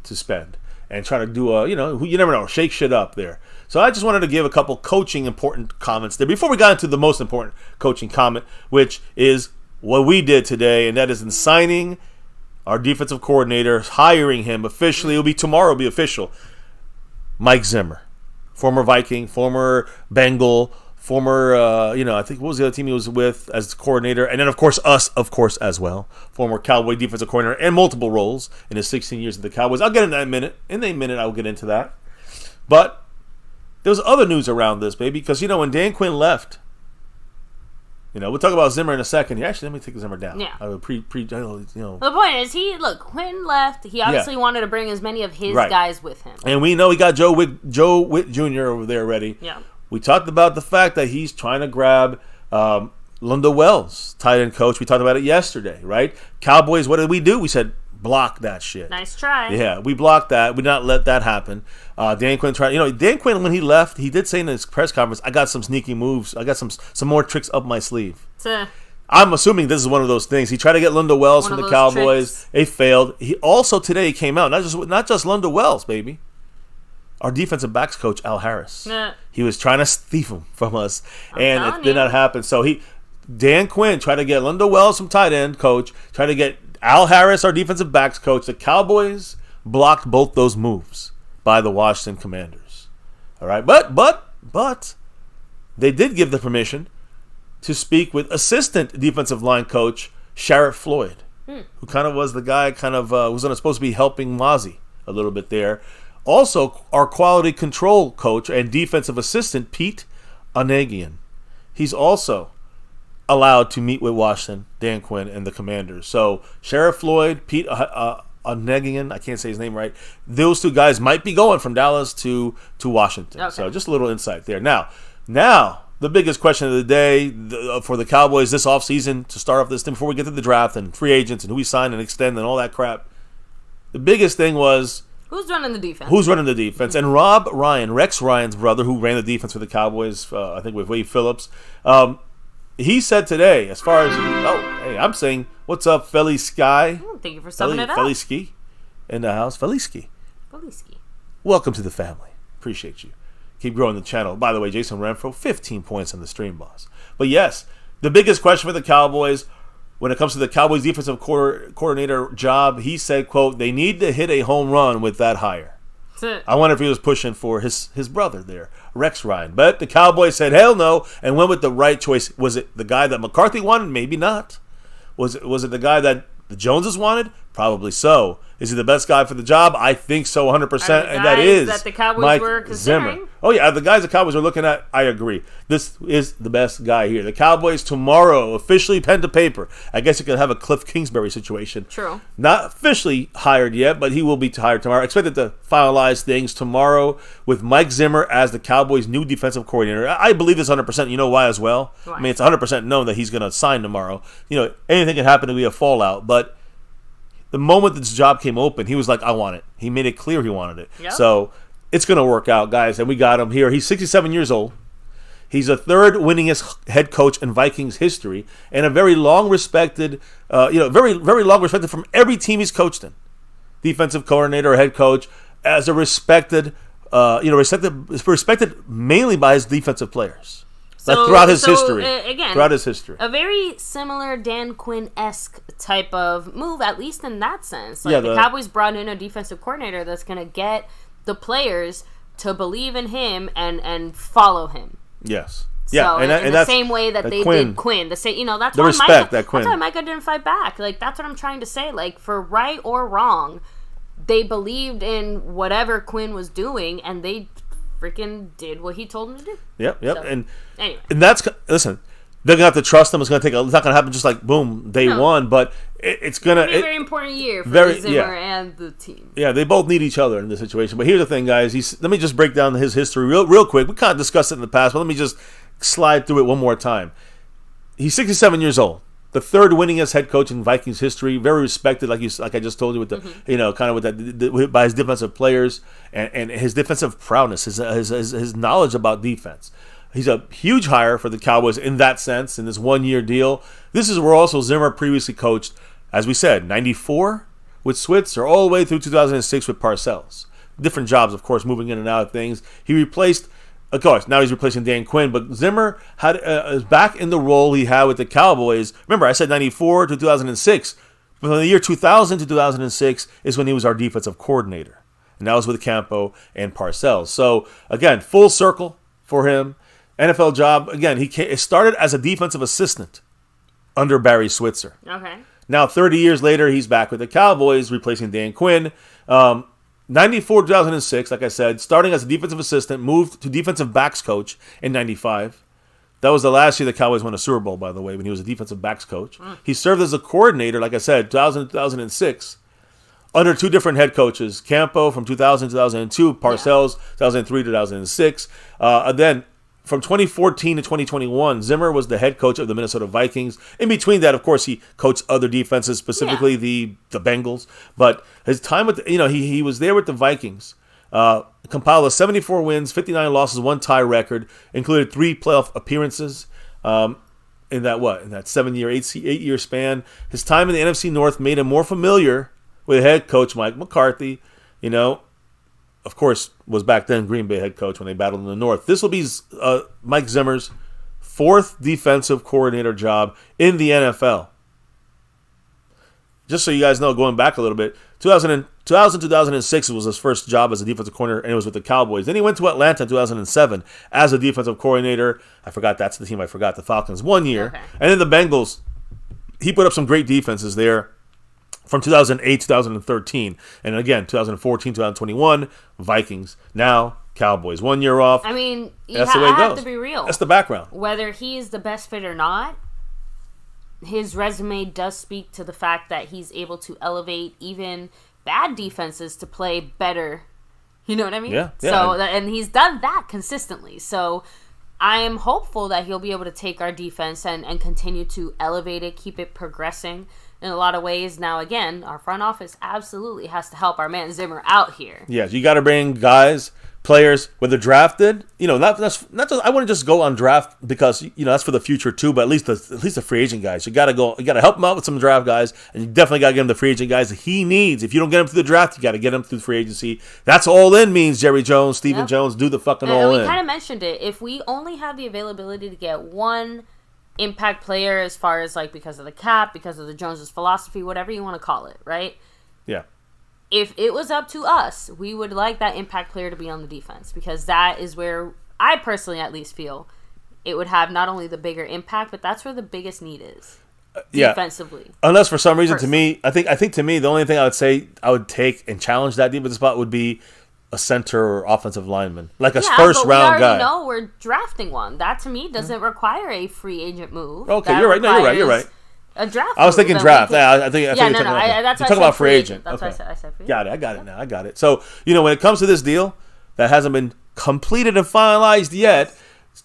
Speaker 2: to spend and try to do you never know, shake shit up there. So I just wanted to give a couple coaching important comments there before we got into the most important coaching comment, which is what we did today, and that is in signing our defensive coordinator, hiring him officially. Tomorrow will be official. Mike Zimmer, former Viking, former Bengal, former, I think, what was the other team he was with as coordinator? And then, of course, us, as well. Former Cowboy defensive coordinator and multiple roles in his 16 years at the Cowboys. I'll get into that in a minute. In a minute, I'll get into that. But there was other news around this, baby, because, when Dan Quinn left, we'll talk about Zimmer in a second. Actually, let me take Zimmer down.
Speaker 1: Yeah.
Speaker 2: The
Speaker 1: point is, Quinn left. He obviously wanted to bring as many of his guys with him.
Speaker 2: And we know he got Joe Witt Jr. over there already.
Speaker 1: Yeah.
Speaker 2: We talked about the fact that he's trying to grab Lunda Wells, tight end coach. We talked about it yesterday, right? Cowboys, what did we do? We said, block that shit.
Speaker 1: Nice try.
Speaker 2: Yeah, we blocked that. We did not let that happen. Dan Quinn tried. Dan Quinn, when he left, he did say in his press conference, I got some sneaky moves. I got some more tricks up my sleeve. I'm assuming this is one of those things. He tried to get Lunda Wells from the Cowboys. It failed. He also today came out, not just Lunda Wells, baby. Our defensive backs coach, Al Harris. He was trying to thief him from us, and it did not happen. So Dan Quinn tried to get Lunda Wells from tight end coach, tried to get Al Harris, our defensive backs coach. The Cowboys blocked both those moves by the Washington Commanders. All right, but they did give the permission to speak with assistant defensive line coach Sharrett Floyd, who kind of was the guy was supposed to be helping Mozzie a little bit there. Also, our quality control coach and defensive assistant, Pete Anagian. He's also allowed to meet with Washington, Dan Quinn, and the Commanders. So, Sharrett Floyd, Pete Anagian, I can't say his name right. Those two guys might be going from Dallas to Washington. Okay. So, just a little insight there. Now, the biggest question of the day for the Cowboys this offseason, to start off this thing before we get to the draft and free agents and who we sign and extend and all that crap, the biggest thing was,
Speaker 1: who's running the defense?
Speaker 2: And Rob Ryan, Rex Ryan's brother, who ran the defense for the Cowboys, I think with Wade Phillips, he said today, as far as, I'm saying, what's up, Felly Sky?
Speaker 1: Thank you for summing it up.
Speaker 2: Felly Ski in the house. Felly Ski. Welcome to the family. Appreciate you. Keep growing the channel. By the way, Jason Renfro, 15 points on the stream, boss. But yes, the biggest question for the Cowboys, when it comes to the Cowboys defensive coordinator job, he said, quote, they need to hit a home run with that hire. I wonder if he was pushing for his brother there, Rex Ryan. But the Cowboys said, hell no, and went with the right choice. Was it the guy that McCarthy wanted? Maybe not. Was it the guy that the Joneses wanted? Probably so. Is he the best guy for the job? I think so, 100%, and that is
Speaker 1: that the Cowboys
Speaker 2: Mike
Speaker 1: were considering?
Speaker 2: Zimmer. Oh, yeah, the guys the Cowboys are looking at, I agree. This is the best guy here. The Cowboys tomorrow, officially pen to paper. I guess you could have a Cliff Kingsbury situation.
Speaker 1: True.
Speaker 2: Not officially hired yet, but he will be hired tomorrow. Expected to finalize things tomorrow with Mike Zimmer as the Cowboys' new defensive coordinator. I believe this 100%. You know why as well?
Speaker 1: Why?
Speaker 2: I mean, it's 100% known that he's going to sign tomorrow. Anything can happen to be a fallout, but the moment this job came open, he was like, I want it. He made it clear he wanted it.
Speaker 1: Yep.
Speaker 2: So it's going to work out, guys. And we got him here. He's 67 years old. He's the third winningest head coach in Vikings history and a very long respected, very, very long respected from every team he's coached in. Defensive coordinator or head coach as a respected, respected mainly by his defensive players. throughout his history.
Speaker 1: Again,
Speaker 2: throughout his history.
Speaker 1: A very similar Dan Quinn-esque type of move, at least in that sense. Like, the Cowboys brought in a defensive coordinator that's going to get the players to believe in him and follow him.
Speaker 2: Yes.
Speaker 1: So
Speaker 2: yeah,
Speaker 1: and the same way that they did Quinn. That's
Speaker 2: the
Speaker 1: why
Speaker 2: respect that Quinn.
Speaker 1: That's why Micah didn't fight back. Like, that's what I'm trying to say. Like, for right or wrong, they believed in whatever Quinn was doing, and they freaking did what he told them to do.
Speaker 2: Yep.
Speaker 1: So,
Speaker 2: and
Speaker 1: anyway,
Speaker 2: that's listen. They're gonna have to trust them. It's not gonna happen just like boom day one, but it's gonna be
Speaker 1: a very important year for Zimmer and the team.
Speaker 2: Yeah, they both need each other in this situation. But here's the thing, guys. Let me just break down his history real quick. We kind of discussed it in the past, but let me just slide through it one more time. He's 67 years old. The third winningest head coach in Vikings history, very respected, like I just told you, with the kind of with that by his defensive players and his defensive prowess, his knowledge about defense. He's a huge hire for the Cowboys in that sense, in this 1-year deal. This is where also Zimmer previously coached, as we said, 94 with Switzer, all the way through 2006 with Parcells. Different jobs, of course, moving in and out of things. He replaced, of course, now he's replacing Dan Quinn, but Zimmer is back in the role he had with the Cowboys. Remember, I said 94 to 2006. But from the year 2000 to 2006 is when he was our defensive coordinator. And that was with Campo and Parcells. So, again, full circle for him. NFL job, again, it started as a defensive assistant under Barry Switzer.
Speaker 1: Okay.
Speaker 2: Now, 30 years later, he's back with the Cowboys, replacing Dan Quinn. 94 2006, like I said, starting as a defensive assistant, moved to defensive backs coach in 95. That was the last year the Cowboys won a Super Bowl, by the way, when he was a defensive backs coach. He served as a coordinator, like I said, 2000 2006, under two different head coaches, Campo from 2000 to 2002, Parcells 2003 to 2006. Then from 2014 to 2021, Zimmer was the head coach of the Minnesota Vikings. In between that, of course, he coached other defenses, specifically the Bengals. But his time with he was there with the Vikings. Compiled a 74 wins, 59 losses, 1 tie record, included 3 playoff appearances in that 8-year span. His time in the NFC North made him more familiar with head coach Mike McCarthy. Of course, was back then Green Bay head coach when they battled in the North. This will be Mike Zimmer's 4th defensive coordinator job in the NFL. Just so you guys know, going back a little bit, 2006 was his first job as a defensive coordinator, and it was with the Cowboys. Then he went to Atlanta in 2007 as a defensive coordinator. That's the team I forgot, the Falcons, 1 year.
Speaker 1: Okay.
Speaker 2: And then the Bengals, he put up some great defenses there from 2008 2013. And again, 2014, 2021, Vikings. Now, Cowboys. 1 year off.
Speaker 1: I mean,
Speaker 2: that's the way it goes.
Speaker 1: I have to be real.
Speaker 2: That's the background.
Speaker 1: Whether he's the best fit or not, his resume does speak to the fact that he's able to elevate even bad defenses to play better. You know what I mean?
Speaker 2: Yeah.
Speaker 1: So, and he's done that consistently. So, I am hopeful that he'll be able to take our defense and continue to elevate it, keep it progressing in a lot of ways. Now, again, our front office absolutely has to help our man Zimmer out here.
Speaker 2: Yes, you got to bring guys, players, whether drafted. Not just, I wouldn't just go on draft because that's for the future too. But at least the free agent guys, you got to go. You got to help him out with some draft guys, and you definitely got to get him the free agent guys that he needs. If you don't get him through the draft, you got to get him through free agency. That's all in means Jerry Jones, Stephen Jones, do the fucking all in.
Speaker 1: We kind of mentioned it. If we only have the availability to get one impact player, as far as because of the cap, because of the Joneses philosophy, whatever you want to call it, right?
Speaker 2: Yeah.
Speaker 1: If it was up to us, we would like that impact player to be on the defense, because that is where I personally at least feel it would have not only the bigger impact, but that's where the biggest need is defensively.
Speaker 2: Unless for some reason, to me, I think to me the only thing I would say I would take and challenge that defensive spot would be a center or offensive lineman, like a first round guy.
Speaker 1: We already know we're drafting one. That to me doesn't require a free agent move.
Speaker 2: Okay, you're right. No, you're right.
Speaker 1: A draft.
Speaker 2: I was thinking draft.
Speaker 1: That's
Speaker 2: you're
Speaker 1: why
Speaker 2: talking about free agent.
Speaker 1: That's
Speaker 2: okay.
Speaker 1: why I said free agent.
Speaker 2: Got it. I got it now. I got it. So when it comes to this deal that hasn't been completed and finalized yet,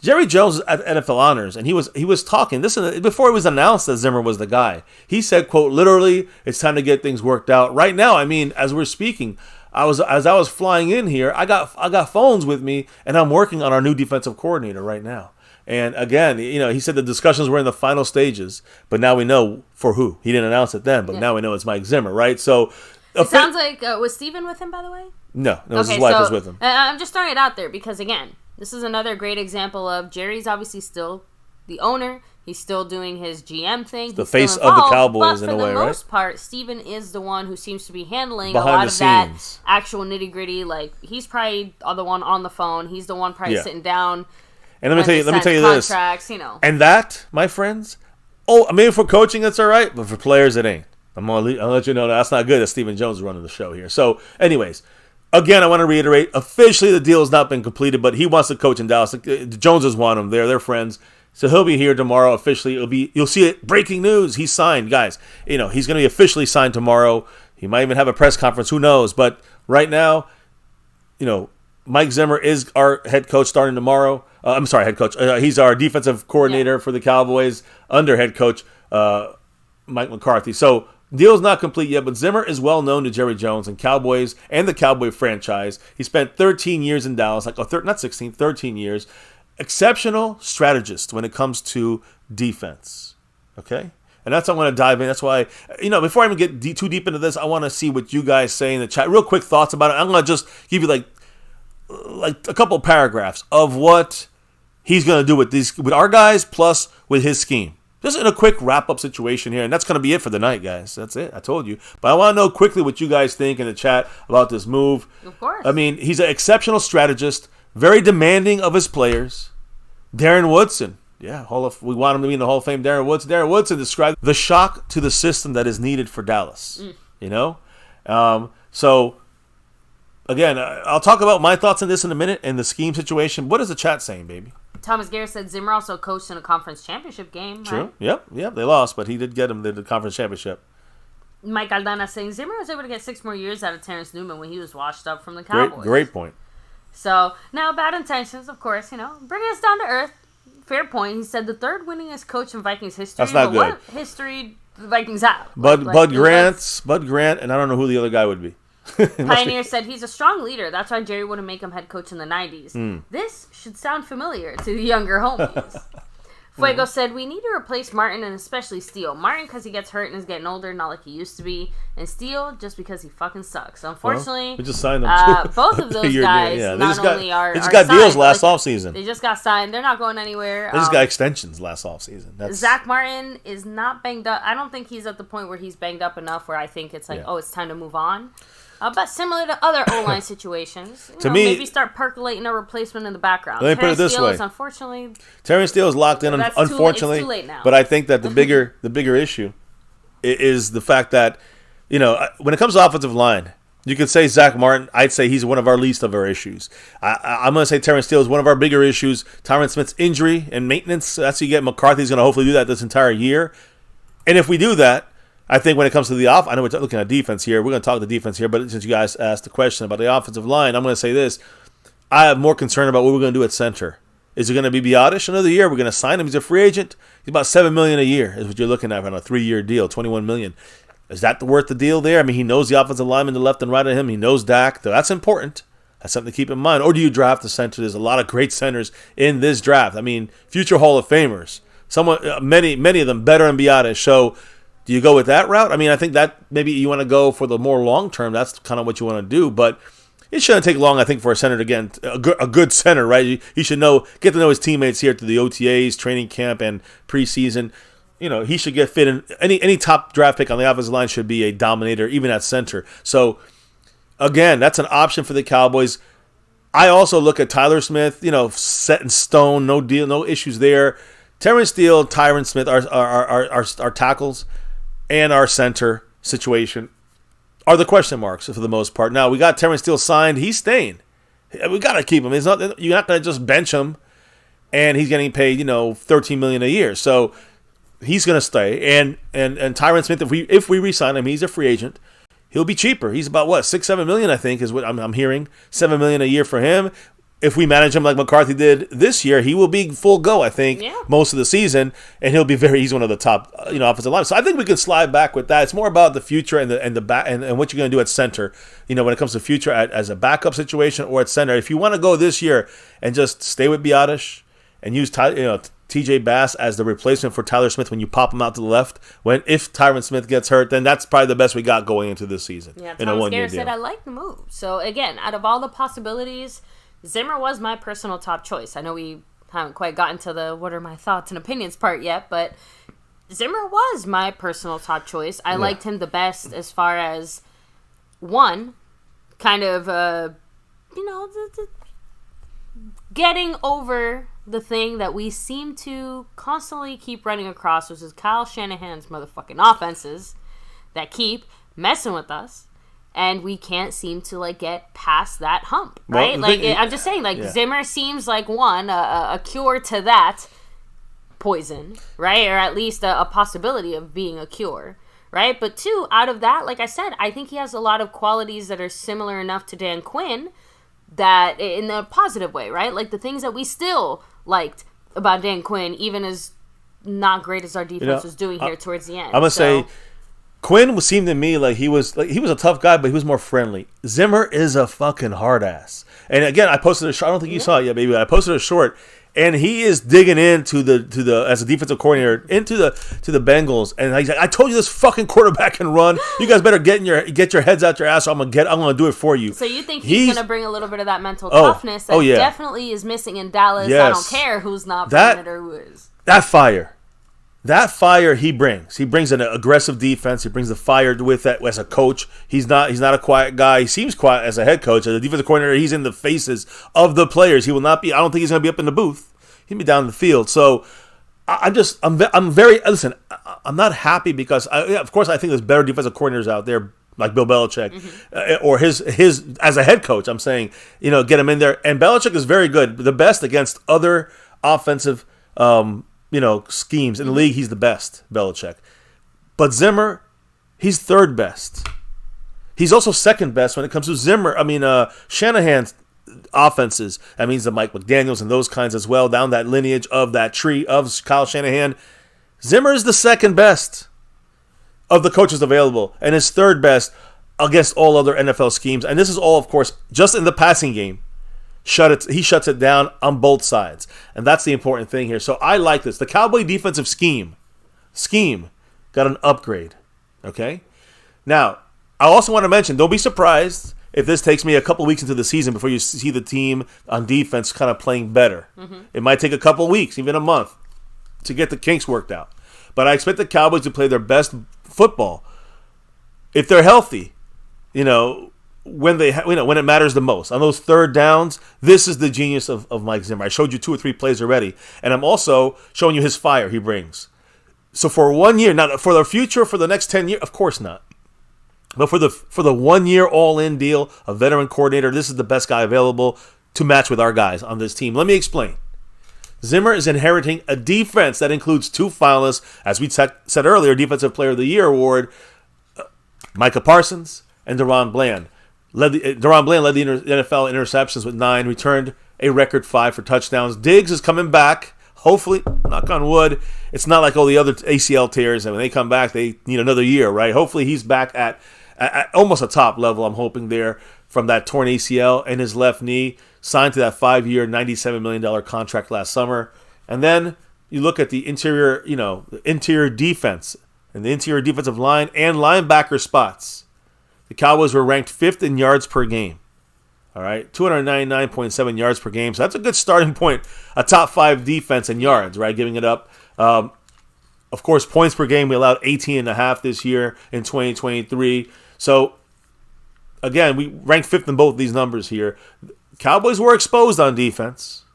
Speaker 2: Jerry Jones is at NFL Honors, and he was talking. Before it was announced that Zimmer was the guy. He said, "quote literally, it's time to get things worked out." Right now, I mean, as we're speaking, as I was flying in here, I got phones with me, and I'm working on our new defensive coordinator right now. And again, he said the discussions were in the final stages, but now we know for who. He didn't announce it then, but now we know it's Mike Zimmer, right? So
Speaker 1: it sounds like was Steven with him, by the way?
Speaker 2: No, his wife was with him.
Speaker 1: I'm just throwing it out there because again, This is another great example of Jerry's obviously still the owner. He's still doing his GM thing.
Speaker 2: The face of the Cowboys in a way, right?
Speaker 1: For the most part, Steven is the one who seems to be handling
Speaker 2: behind
Speaker 1: a lot
Speaker 2: the
Speaker 1: of
Speaker 2: scenes.
Speaker 1: that actual nitty-gritty. Like, he's probably the one on the phone. He's the one probably sitting down.
Speaker 2: And let me tell you this.
Speaker 1: You know.
Speaker 2: And that, my friends, maybe for coaching it's all right, but for players it ain't. I'll let you know that's not good that Stephen Jones is running the show here. So, anyways, again, I want to reiterate, officially the deal has not been completed, but he wants to coach in Dallas. The Joneses want him there. They're friends. So he'll be here tomorrow officially. You'll see it. Breaking news. He's signed, guys. You know, he's going to be officially signed tomorrow. He might even have a press conference. Who knows? But right now, you know, Mike Zimmer is our head coach starting tomorrow. I'm sorry, head coach. He's our defensive coordinator for the Cowboys under head coach Mike McCarthy. So deal's not complete yet, but Zimmer is well known to Jerry Jones and Cowboys and the Cowboy franchise. He spent 13 years in Dallas, not 16, 13 years. Exceptional strategist when it comes to defense. Okay? And that's what I want to dive in. That's why, before I even get too deep into this, I want to see what you guys say in the chat. Real quick thoughts about it. I'm going to just give you like a couple paragraphs of what he's going to do with our guys plus with his scheme. Just in a quick wrap-up situation here, and that's going to be it for the night, guys. That's it. I told you. But I want to know quickly what you guys think in the chat about this move.
Speaker 1: Of course.
Speaker 2: I mean, he's an exceptional strategist, very demanding of his players. Darren Woodson. Yeah, we want him to be in the Hall of Fame. Darren Woodson. Darren Woodson described the shock to the system that is needed for Dallas. So, again, I'll talk about my thoughts on this in a minute and the scheme situation. What is the chat saying, baby?
Speaker 1: Thomas Garrett said Zimmer also coached in a conference championship game.
Speaker 2: True.
Speaker 1: Right?
Speaker 2: Yep. They lost, but he did get them the conference championship.
Speaker 1: Mike Aldana saying Zimmer was able to get 6 more years out of Terrence Newman when he was washed up from the Cowboys.
Speaker 2: Great point.
Speaker 1: So, now bad intentions, of course, bringing us down to earth. Fair point. He said the third winningest coach in Vikings history.
Speaker 2: That's not good.
Speaker 1: What history do the Vikings have?
Speaker 2: Bud Grant, and I don't know who the other guy would be.
Speaker 1: Pioneer said he's a strong leader. That's why Jerry wouldn't make him head coach in the 90s. This should sound familiar to the younger homies. Fuego said, we need to replace Martin and especially Steele. Martin because he gets hurt and is getting older, not like he used to be. And Steele just because he fucking sucks. So unfortunately,
Speaker 2: we just signed them
Speaker 1: both of those guys
Speaker 2: they
Speaker 1: not
Speaker 2: just got,
Speaker 1: only are
Speaker 2: They just got
Speaker 1: signed,
Speaker 2: deals last offseason.
Speaker 1: They just got signed. They're not going anywhere.
Speaker 2: They just got extensions last offseason.
Speaker 1: Zach Martin is not banged up. I don't think he's at the point where he's banged up enough where I think it's like, it's time to move on. But similar to other O-line situations, maybe start percolating a replacement in the background.
Speaker 2: Let me put it this way.
Speaker 1: Unfortunately,
Speaker 2: Terrence Steele is locked in, unfortunately.
Speaker 1: It's too late now.
Speaker 2: But I think that the bigger issue is the fact that, when it comes to offensive line, you could say Zach Martin. I'd say he's one of our least of our issues. I'm going to say Terrence Steele is one of our bigger issues. Tyron Smith's injury and maintenance, that's what you get. McCarthy's going to hopefully do that this entire year. And if we do that, I think when it comes to the I know we're looking at defense here. We're going to talk the defense here, but since you guys asked the question about the offensive line, I'm going to say this. I have more concern about what we're going to do at center. Is it going to be Biotish another year? We're going to sign him. He's a free agent. He's about $7 million a year is what you're looking at on a 3-year deal, $21 million. Is that worth the deal there? I mean, he knows the offensive lineman to left and right of him. He knows Dak. That's important. That's something to keep in mind. Or do you draft the center? There's a lot of great centers in this draft. I mean, future Hall of Famers. Many of them better than Biotish. So do you go with that route? I mean, I think that maybe you want to go for the more long term. That's kind of what you want to do. But it shouldn't take long, I think, for a center to get a good center, right? He should get to know his teammates here through the OTAs, training camp, and preseason. He should get fit in. Any top draft pick on the offensive line should be a dominator, even at center. So, again, that's an option for the Cowboys. I also look at Tyler Smith, set in stone, no deal, no issues there. Terrence Steele, Tyron Smith, our tackles, and our center situation are the question marks for the most part. Now, we got Terrence Steele signed. He's staying. We got to keep him. You're not going to just bench him, and he's getting paid, $13 million a year. So he's going to stay. And Tyron Smith, if we re-sign him, he's a free agent. He'll be cheaper. He's about $6-7 million, I think, is what I'm hearing. $7 million a year for him. If we manage him like McCarthy did this year, he will be full go, I think, most of the season, and he's one of the top, offensive linemen. So I think we can slide back with that. It's more about the future and the back and what you're going to do at center. When it comes to future as a backup situation or at center. If you want to go this year and just stay with Biotish and use TJ Bass as the replacement for Tyler Smith when you pop him out to the left, if Tyron Smith gets hurt, then that's probably the best we got going into this season.
Speaker 1: Yeah, Thomas Garrett said, I like the move. So again, out of all the possibilities, Zimmer was my personal top choice. I know we haven't quite gotten to the what are my thoughts and opinions part yet, but Zimmer was my personal top choice. I liked him the best as far as, one, kind of, getting over the thing that we seem to constantly keep running across, which is Kyle Shanahan's motherfucking offenses that keep messing with us, and we can't seem to get past that hump, right? Well, I'm just saying, Zimmer seems like a cure to that poison, right? Or at least a possibility of being a cure, right? But two, out of that, like I said, I think he has a lot of qualities that are similar enough to Dan Quinn, that in a positive way, right? Like the things that we still liked about Dan Quinn, even as not great as our defense was doing here towards the end.
Speaker 2: I'm gonna say Quinn seemed to me like he was a tough guy, but he was more friendly. Zimmer is a fucking hard ass. And again, I posted a short. I don't think you saw it yet, baby. I posted a short, and he is digging into the as a defensive coordinator into the Bengals, and he's like, I told you this fucking quarterback can run. You guys better get your heads out your ass. Or I'm gonna do it for you.
Speaker 1: So you think he's gonna bring a little bit of that mental toughness that definitely is missing in Dallas? Yes. I don't care who's not bringing it or who is.
Speaker 2: That fire he brings. He brings an aggressive defense. He brings the fire with that as a coach. He's not a quiet guy. He seems quiet as a head coach. As a defensive coordinator, he's in the faces of the players. He will not be. I don't think he's going to be up in the booth. He'll be down in the field. So I'm very. Listen, I'm not happy because of course I think there's better defensive coordinators out there like Bill Belichick or his as a head coach. I'm saying get him in there. And Belichick is very good, the best against other offensive. Schemes in the league, he's the best, Belichick. But Zimmer, he's third best. He's also second best when it comes to Shanahan's offenses. That means the Mike McDaniels and those kinds as well, down that lineage of that tree of Kyle Shanahan. Zimmer is the second best of the coaches available and is third best against all other NFL schemes. And this is all, of course, just in the passing game. He shuts it down on both sides. And that's the important thing here. So I like this. The Cowboy defensive scheme got an upgrade. Okay? Now, I also want to mention, don't be surprised if this takes me a couple weeks into the season before you see the team on defense kind of playing better. It might take a couple weeks, even a month, to get the kinks worked out. But I expect the Cowboys to play their best football if they're healthy, when it matters the most. On those third downs, this is the genius of Mike Zimmer. I showed you 2 or 3 plays already, and I'm also showing you his fire he brings. So for 1 year, not for the future, for the next 10 years, of course not. But for the 1 year all-in deal, a veteran coordinator, this is the best guy available to match with our guys on this team. Let me explain. Zimmer is inheriting a defense that includes 2 finalists, as we said earlier, Defensive Player of the Year award, Micah Parsons and DaRon Bland. DaRon Bland led the NFL interceptions with 9, returned a record 5 for touchdowns. Diggs is coming back, hopefully, knock on wood. It's not like all the other ACL tears, and when they come back, they need another year, right? Hopefully he's back at almost a top level, I'm hoping, there from that torn ACL and his left knee, signed to that 5-year, $97 million contract last summer. And then you look at the interior defense and the interior defensive line and linebacker spots. The Cowboys were ranked 5th in yards per game. All right, 299.7 yards per game. So that's a good starting point. A top 5 defense in yards, right? Giving it up. Of course, points per game, we allowed 18.5 this year in 2023. So, again, we ranked 5th in both these numbers here. Cowboys were exposed on defense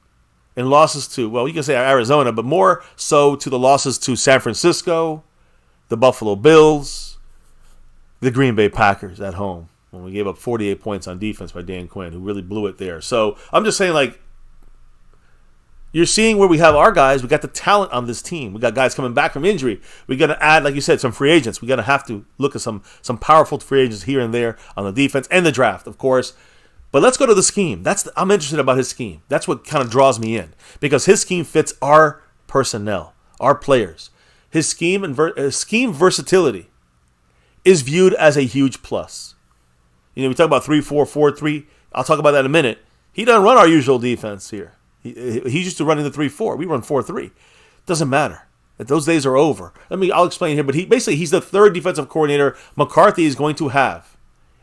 Speaker 2: in losses to, well, you can say Arizona, but more so to the losses to San Francisco, the Buffalo Bills, the Green Bay Packers at home when we gave up 48 points on defense by Dan Quinn, who really blew it there. So I'm just saying, you're seeing where we have our guys. We got the talent on this team. We got guys coming back from injury. We're going to add, like you said, some free agents. We're going to have to look at some powerful free agents here and there on the defense and the draft, of course. But let's go to the scheme. I'm interested about his scheme. That's what kind of draws me in because his scheme fits our personnel, our players. His scheme and scheme versatility is viewed as a huge plus. We talk about 3-4-4-3. I'll talk about that in a minute. He doesn't run our usual defense here. He's used to running the 3-4. We run 4-3. Doesn't matter. Those days are over. I'll explain here. But he's the 3rd defensive coordinator McCarthy is going to have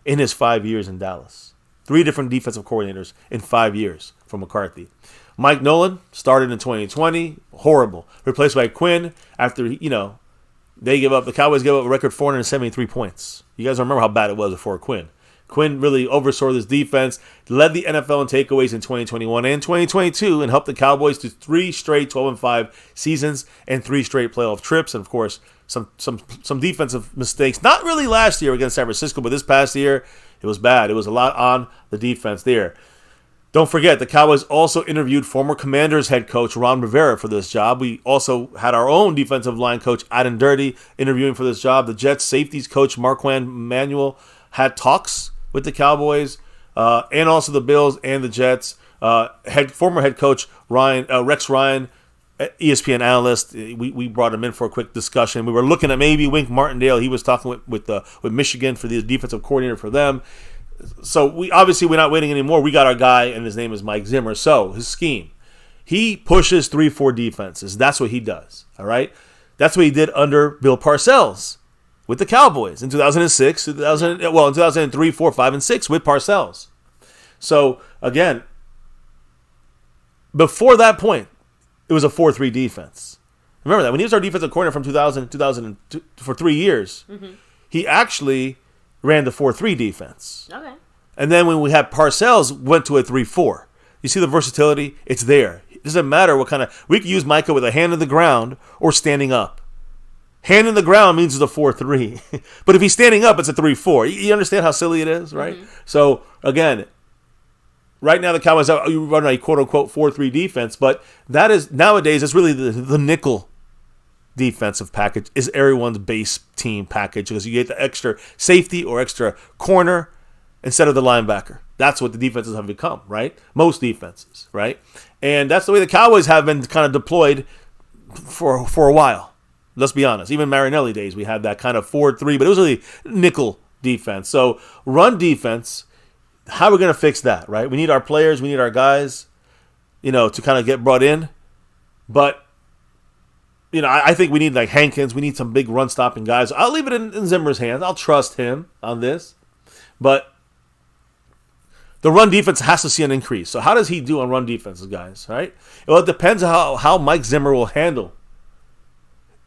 Speaker 2: in his 5 years in Dallas. 3 different defensive coordinators in 5 years from McCarthy. Mike Nolan started in 2020, horrible. Replaced by Quinn after, the Cowboys gave up a record 473 points. You guys remember how bad it was before Quinn. Quinn really oversaw this defense, led the NFL in takeaways in 2021 and 2022, and helped the Cowboys to 3 straight 12-5 seasons and 3 straight playoff trips. And, of course, some defensive mistakes. Not really last year against San Francisco, but this past year, it was bad. It was a lot on the defense there. Don't forget, the Cowboys also interviewed former Commanders head coach Ron Rivera for this job. We also had our own defensive line coach, Adam Dirty, interviewing for this job. The Jets safeties coach, Marquand Manuel, had talks with the Cowboys and also the Bills and the Jets. Former head coach Rex Ryan, ESPN analyst, we brought him in for a quick discussion. We were looking at maybe Wink Martindale. He was talking with Michigan for the defensive coordinator for them. So we're not waiting anymore. We got our guy, and his name is Mike Zimmer. So his scheme, he pushes 3-4 defenses. That's what he does. All right, that's what he did under Bill Parcells with the Cowboys in 2006, in 2003, 4, 5, and 6 with Parcells. So again, before that point, it was a 4-3 defense. Remember that when he was our defensive coordinator from 2002 for 3 years, he actually ran the 4-3 defense.
Speaker 1: Okay.
Speaker 2: And then when we had Parcells, went to a 3-4. You see the versatility? It's there. It doesn't matter what kind of... We can use Micah with a hand in the ground or standing up. Hand in the ground means it's a 4-3. But if he's standing up, it's a 3-4. You understand how silly it is, right? So, again, right now the Cowboys are running a quote-unquote 4-3 defense, but that is, nowadays, it's really the nickel defensive package is everyone's base team package because you get the extra safety or extra corner instead of the linebacker. That's what the defenses have become, right? Most defenses, right? And that's the way the Cowboys have been kind of deployed for a while. Let's be honest. Even Marinelli days, we had that kind of 4-3, but it was really nickel defense. So run defense, how are we going to fix that, right? We need our players, we need our guys, to kind of get brought in. But I think we need like Hankins. We need some big run-stopping guys. I'll leave it in Zimmer's hands. I'll trust him on this. But the run defense has to see an increase. So how does he do on run defenses, guys, right? Well, it depends on how Mike Zimmer will handle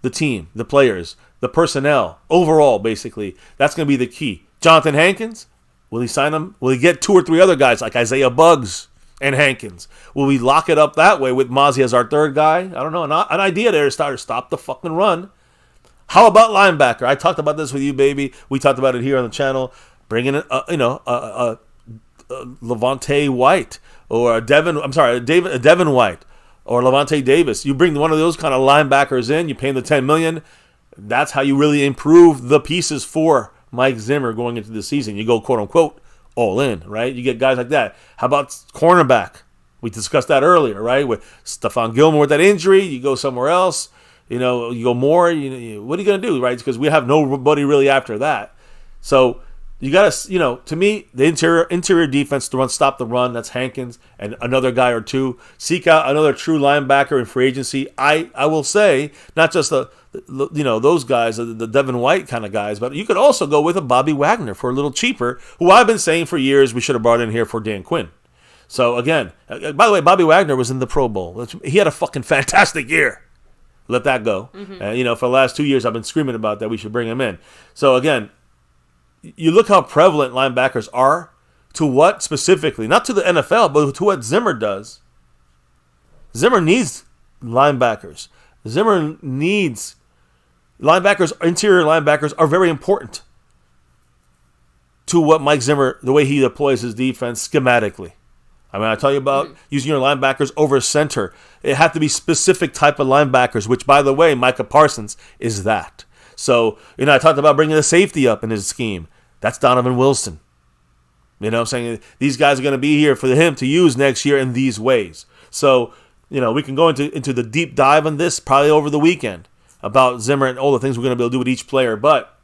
Speaker 2: the team, the players, the personnel, overall, basically. That's going to be the key. Jonathan Hankins, will he sign him? Will he get 2 or 3 other guys like Isaiah Buggs and Hankins? Will we lock it up that way with Mozzie as our third guy? I don't know. An idea there to stop the fucking run. How about linebacker? I talked about this with you, baby. We talked about it here on the channel. Bringing in, Levante White or Devin White or Levante Davis. You bring one of those kind of linebackers in. You pay them the $10 million. That's how you really improve the pieces for Mike Zimmer going into the season. You go quote unquote all in, right? You get guys like that. How about cornerback? We discussed that earlier, right? With Stephon Gilmore with that injury, you go somewhere else. You go more. What are you going to do, right? Because we have nobody really after that. So you got to, to me, the interior defense to stop the run. That's Hankins and another guy or two. Seek out another true linebacker in free agency. I will say, not just those guys, the Devin White kind of guys, but you could also go with a Bobby Wagner for a little cheaper, who I've been saying for years we should have brought in here for Dan Quinn. So again, by the way, Bobby Wagner was in the Pro Bowl. He had a fucking fantastic year. Let that go. And for the last 2 years, I've been screaming about that we should bring him in. So again, you look how prevalent linebackers are to what specifically, not to the NFL, but to what Zimmer does. Zimmer needs linebackers. Zimmer needs linebackers. Interior linebackers are very important to what Mike Zimmer, the way he deploys his defense schematically. I mean, I tell you about using your linebackers over center. It had to be specific type of linebackers, which, by the way, Micah Parsons is that. So, I talked about bringing the safety up in his scheme. That's Donovan Wilson. I'm saying these guys are going to be here for him to use next year in these ways. So, we can go into the deep dive on this probably over the weekend about Zimmer and all the things we're going to be able to do with each player. But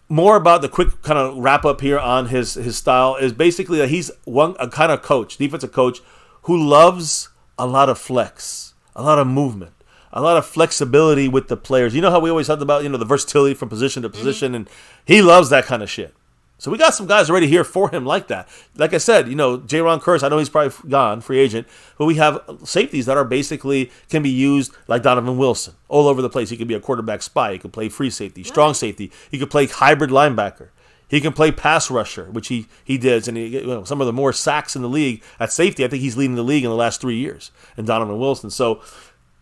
Speaker 2: more about the quick kind of wrap up here on his style is basically that he's a kind of coach, defensive coach, who loves a lot of flex, a lot of movement, a lot of flexibility with the players. You know how we always talked about, the versatility from position to position, and he loves that kind of shit. So we got some guys already here for him like that. Like I said, J-Ron Curse, I know he's probably gone, free agent, but we have safeties that are basically can be used like Donovan Wilson all over the place. He could be a quarterback spy. He could play free safety, strong safety. He could play hybrid linebacker. He can play pass rusher, which he did, and some of the more sacks in the league at safety. I think he's leading the league in the last 3 years, and Donovan Wilson. So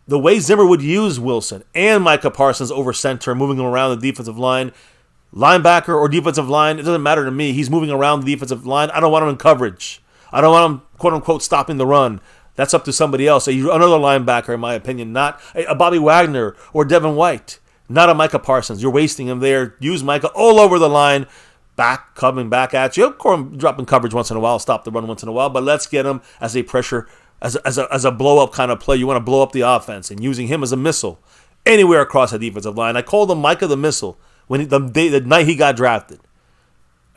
Speaker 2: the way Zimmer would use Wilson and Micah Parsons over center, moving him around the defensive line, linebacker or defensive line, it doesn't matter to me. He's moving around the defensive line. I don't want him in coverage. I don't want him, quote-unquote, stopping the run. That's up to somebody else. Another linebacker, in my opinion, not a Bobby Wagner or Devin White, not a Micah Parsons. You're wasting him there. Use Micah all over the line, coming back at you. Of course, dropping coverage once in a while, stop the run once in a while, but let's get him as a pressure, as a blow-up kind of play. You want to blow up the offense, and using him as a missile anywhere across the defensive line. I called him Micah the Missile the night he got drafted.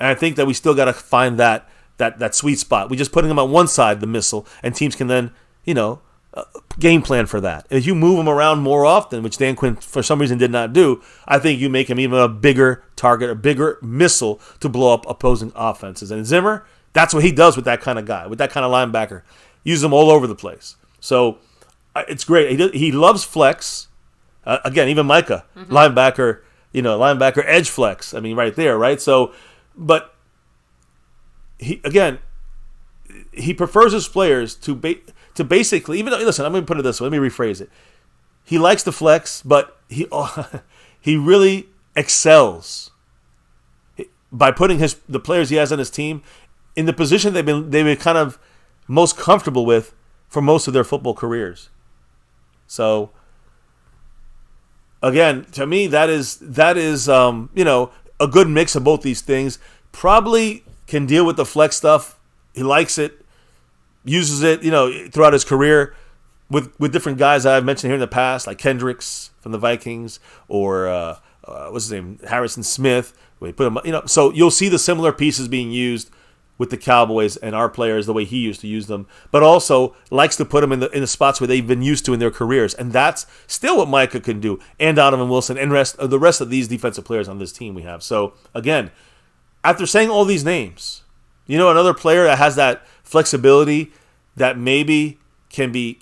Speaker 2: And I think that we still got to find that sweet spot. We're just putting him on one side, the missile, and teams can then, game plan for that. If you move him around more often, which Dan Quinn for some reason did not do, I think you make him even a bigger target, a bigger missile to blow up opposing offenses. And Zimmer, that's what he does with that kind of guy, with that kind of linebacker. Use them all over the place. So it's great. He loves flex. Again, even Micah, linebacker edge flex. I mean, right there, right? So, but he prefers his players to basically, even though, listen, I'm going to put it this way. Let me rephrase it. He likes the flex, but he really excels by putting the players he has on his team in the position they've been kind of most comfortable with for most of their football careers. So, again, to me, that is a good mix of both these things. Probably can deal with the flex stuff. He likes it, uses it, throughout his career with different guys that I've mentioned here in the past, like Kendricks from the Vikings or what's his name, Harrison Smith. We put him, so you'll see the similar pieces being used with the Cowboys and our players the way he used to use them, but also likes to put them in the spots where they've been used to in their careers, and that's still what Micah can do, and Donovan Wilson, and the rest of these defensive players on this team we have. So again, after saying all these names, another player that has that flexibility that maybe can he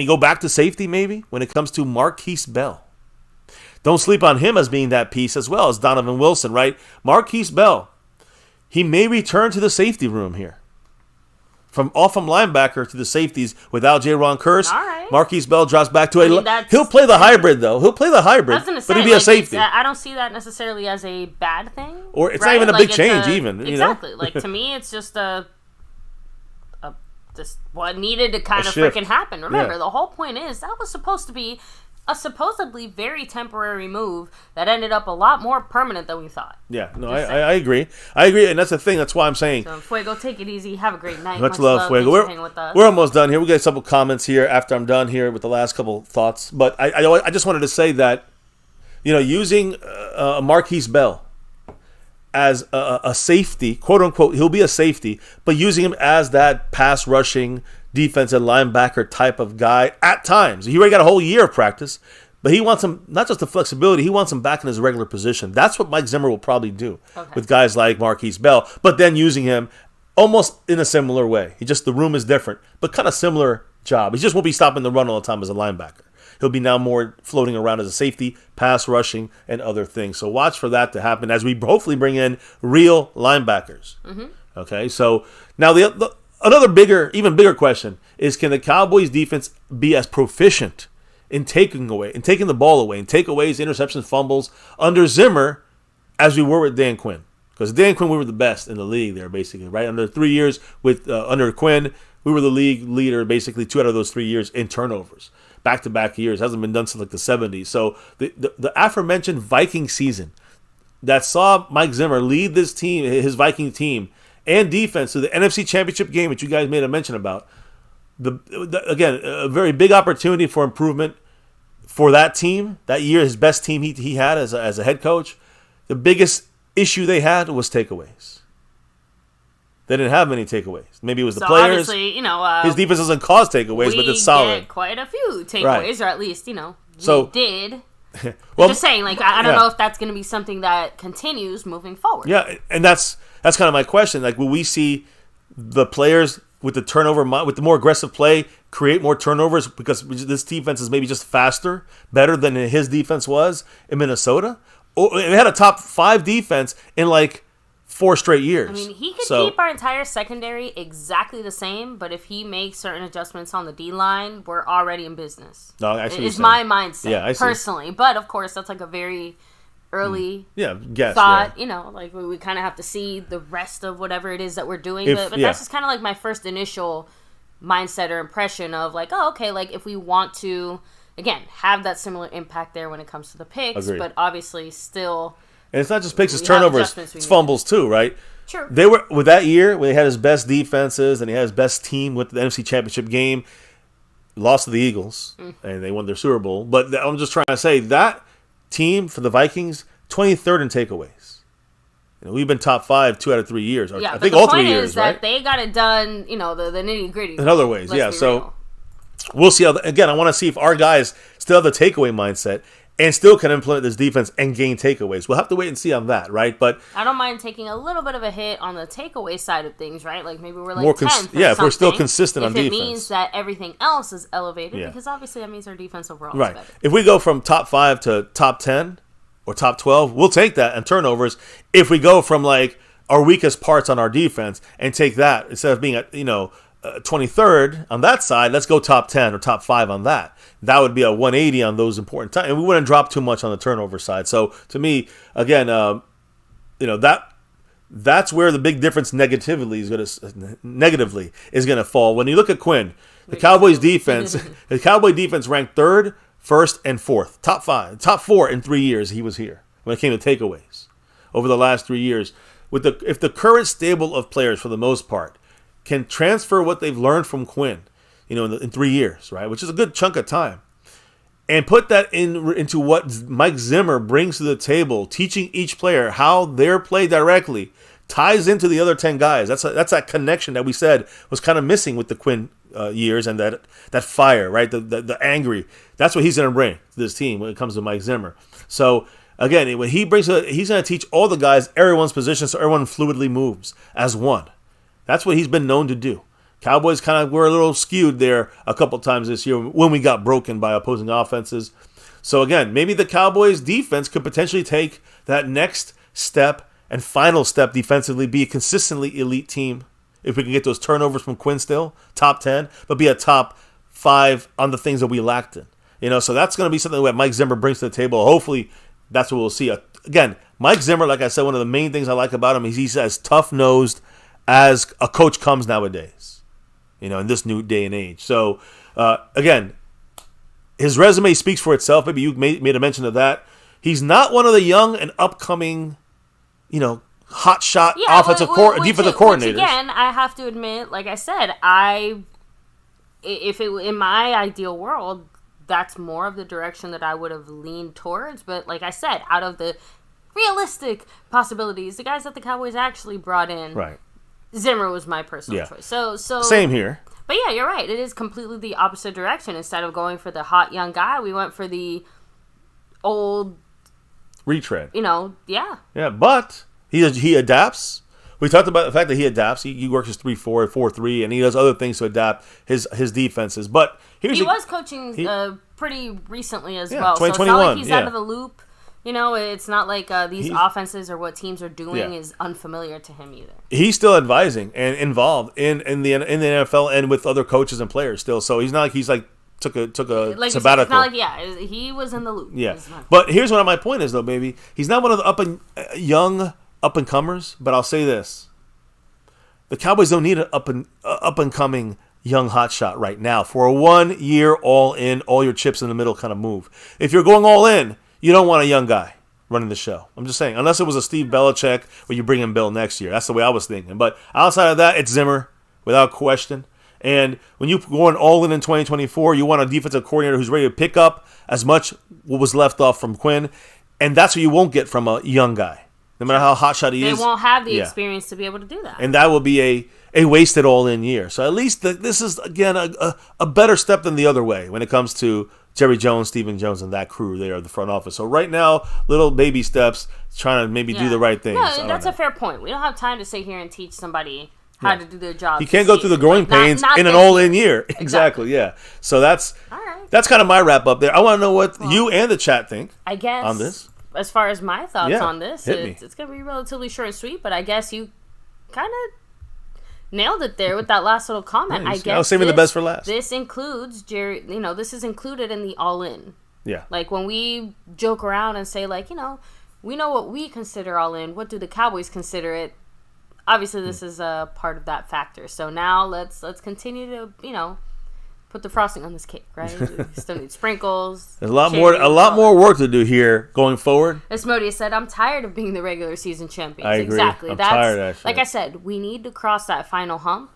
Speaker 2: go back to safety maybe when it comes to Marquise Bell. Don't sleep on him as being that piece as well as Donovan Wilson, right? Marquise Bell. He may return to the safety room here. From linebacker to the safeties without J-Ron Curse.
Speaker 1: All right.
Speaker 2: Marquise Bell drops back to he'll play the hybrid, though. He'll play the hybrid, but he'll be a safety.
Speaker 1: I don't see that necessarily as a bad thing.
Speaker 2: Or it's not even a big change, even.
Speaker 1: Exactly. Like, to me, it's just just what needed to kind of freaking happen. Remember, the whole point is that was supposed to be a supposedly very temporary move that ended up a lot more permanent than we thought.
Speaker 2: Yeah, no, I agree. I agree, and that's the thing. That's why I'm saying.
Speaker 1: So, Fuego, take it easy. Have a great night.
Speaker 2: Much love, Fuego. We're almost done here. We'll get a couple comments here after I'm done here with the last couple thoughts. But I just wanted to say that, using Marquise Bell as a safety, quote unquote, he'll be a safety, but using him as that pass rushing defensive linebacker type of guy at times. He already got a whole year of practice, but he wants him, not just the flexibility, he wants him back in his regular position. That's what Mike Zimmer will probably do with guys like Marquise Bell, but then using him almost in a similar way. The room is different, but kind of similar job. He just won't be stopping the run all the time as a linebacker. He'll be now more floating around as a safety, pass rushing, and other things. So watch for that to happen as we hopefully bring in real linebackers. Okay, so now another even bigger question is, can the Cowboys defense be as proficient in taking the ball away, in takeaways, interceptions, fumbles under Zimmer as we were with Dan Quinn? Because Dan Quinn, we were the best in the league there, basically, right? Under 3 years under Quinn, we were the league leader basically 2 out of those 3 years in turnovers. Back-to-back years. Hasn't been done since like the 70s. So the aforementioned Viking season that saw Mike Zimmer lead this team, his Viking team, and defense to the NFC Championship game, which you guys made a mention about. Again, a very big opportunity for improvement for that team. That year, his best team he had as a head coach. The biggest issue they had was takeaways. They didn't have many takeaways. Maybe it was the players.
Speaker 1: Obviously,
Speaker 2: his defense doesn't cause takeaways, but it's solid.
Speaker 1: We get quite a few takeaways, or at least, we did.
Speaker 2: Well,
Speaker 1: just saying, like, I don't know if that's going to be something that continues moving forward.
Speaker 2: Yeah, and that's kind of my question. Like, will we see the players with the turnover, with the more aggressive play, create more turnovers because this defense is maybe just faster, better than his defense was in Minnesota? Or it had a top 5 defense in like 4 straight years.
Speaker 1: I mean, he could keep our entire secondary exactly the same, but if he makes certain adjustments on the D-line, we're already in business.
Speaker 2: No, I see.
Speaker 1: It's my mindset,
Speaker 2: I
Speaker 1: personally. But, of course, that's like a very early
Speaker 2: guess,
Speaker 1: thought. You know, like we kind of have to see the rest of whatever it is that we're doing. But that's just kind of like my first initial mindset or impression of like, oh, okay, like if we want to, again, have that similar impact there when it comes to the picks,
Speaker 2: Agreed.
Speaker 1: but obviously still...
Speaker 2: And it's not just picks, it's turnovers, it's fumbles too, right?
Speaker 1: Sure.
Speaker 2: They were, with that year, when he had his best defenses and he had his best team with the NFC Championship game, lost to the Eagles, and they won their Super Bowl. But I'm just trying to say, that team for the Vikings, 23rd in takeaways. You know, we've been top 5 2 out of 3 years.
Speaker 1: Yeah,
Speaker 2: I think all 3 years,
Speaker 1: right? The point is that
Speaker 2: right?
Speaker 1: they got it done, you know, the nitty-gritty.
Speaker 2: In other ways, yeah. So we'll see. Again, I want to see if our guys still have the takeaway mindset and still can implement this defense and gain takeaways. We'll have to wait and see on that, right? But
Speaker 1: I don't mind taking a little bit of a hit on the takeaway side of things, right? Like maybe we're like
Speaker 2: more
Speaker 1: 10th
Speaker 2: if we're still consistent on defense.
Speaker 1: If it means that everything else is elevated, because obviously that means our defense overall
Speaker 2: right.
Speaker 1: is better.
Speaker 2: If we go from top 5 to top 10 or top 12, we'll take that and turnovers. If we go from like our weakest parts on our defense and take that instead of being 23rd on that side, let's go top 10 or top 5 on that. That would be a 180 on those important times, and we wouldn't drop too much on the turnover side. So to me, again, that's where the big difference negatively is going to fall. When you look at Quinn, the Cowboys defense, the Cowboy defense ranked 3rd, 1st, and 4th, top 4 in 3 years he was here when it came to takeaways over the last 3 years. If the current stable of players, for the most part, can transfer what they've learned from Quinn, in 3 years, right, which is a good chunk of time, and put that into what Mike Zimmer brings to the table, teaching each player how their play directly ties into the other 10 guys. That's that connection that we said was kind of missing with the Quinn years, and that fire, right, the angry. That's what he's going to bring to this team when it comes to Mike Zimmer. So again, when he brings it, he's going to teach all the guys everyone's position so everyone fluidly moves as one. That's what he's been known to do. Cowboys kind of were a little skewed there a couple times this year when we got broken by opposing offenses. So again, maybe the Cowboys defense could potentially take that next step and final step defensively, be a consistently elite team if we can get those turnovers from Quinn still, top 10, but be a top 5 on the things that we lacked in. So that's going to be something that Mike Zimmer brings to the table. Hopefully that's what we'll see. Again, Mike Zimmer, like I said, one of the main things I like about him is he's as tough-nosed as a coach comes nowadays, in this new day and age. So, again, his resume speaks for itself. Maybe you made a mention of that. He's not one of the young and upcoming, hotshot defensive coordinators.
Speaker 1: Which again, I have to admit, like I said, if it in my ideal world, that's more of the direction that I would have leaned towards. But like I said, out of the realistic possibilities, the guys that the Cowboys actually brought in,
Speaker 2: right,
Speaker 1: Zimmer was my personal choice. So
Speaker 2: same here.
Speaker 1: But yeah, you're right. It is completely the opposite direction. Instead of going for the hot young guy, we went for the old
Speaker 2: retread.
Speaker 1: Yeah.
Speaker 2: Yeah, but he adapts. We talked about the fact that he adapts. He works his 3-4, 4-3, and he does other things to adapt his defenses. But he was coaching
Speaker 1: pretty recently as well.
Speaker 2: 2021.
Speaker 1: So it's not like he's out of the loop. It's not like these offenses or what teams are doing is unfamiliar to him either. He's
Speaker 2: still advising and involved in the NFL and with other coaches and players still. So he's not like he's like took a sabbatical.
Speaker 1: It's not like he was in the loop.
Speaker 2: Yeah, but here's what my point is though, baby. He's not one of the young up and comers. But I'll say this: the Cowboys don't need an up and coming young hotshot right now for a 1 year all in, all your chips in the middle kind of move. If you're going all in, you don't want a young guy running the show. I'm just saying, unless it was a Steve Belichick where you bring in Bill next year. That's the way I was thinking. But outside of that, it's Zimmer without question. And when you're going all in 2024, you want a defensive coordinator who's ready to pick up as much what was left off from Quinn. And that's what you won't get from a young guy. No matter how hotshot he is.
Speaker 1: They won't have the experience to be able to do that.
Speaker 2: And that will be a wasted all-in year. So at least this is, again, a better step than the other way when it comes to Jerry Jones, Stephen Jones, and that crew there of the front office. So right now, little baby steps, trying to maybe do the right things.
Speaker 1: No, that's a fair point. We don't have time to sit here and teach somebody how to do their job.
Speaker 2: You can't go through the growing pains in an all-in year. Exactly, yeah. So that's kind of my wrap-up there. I want to know what you and the chat think
Speaker 1: I guess,
Speaker 2: on this.
Speaker 1: As far as my thoughts on this, it's going to be relatively short and sweet, but I guess you kind of nailed it there with that last little comment.
Speaker 2: Nice. I was saving the best for last.
Speaker 1: This includes Jerry. This is included in the all-in.
Speaker 2: Yeah.
Speaker 1: Like when we joke around and say, like, we know what we consider all-in. What do the Cowboys consider it? Obviously, this is a part of that factor. So now let's continue to put the frosting on this cake, right? We still need sprinkles.
Speaker 2: There's a lot more work to do here going forward.
Speaker 1: As Modi said, I'm tired of being the regular season champions.
Speaker 2: I agree.
Speaker 1: Exactly.
Speaker 2: I'm tired of that shit.
Speaker 1: Like I said, we need to cross that final hump.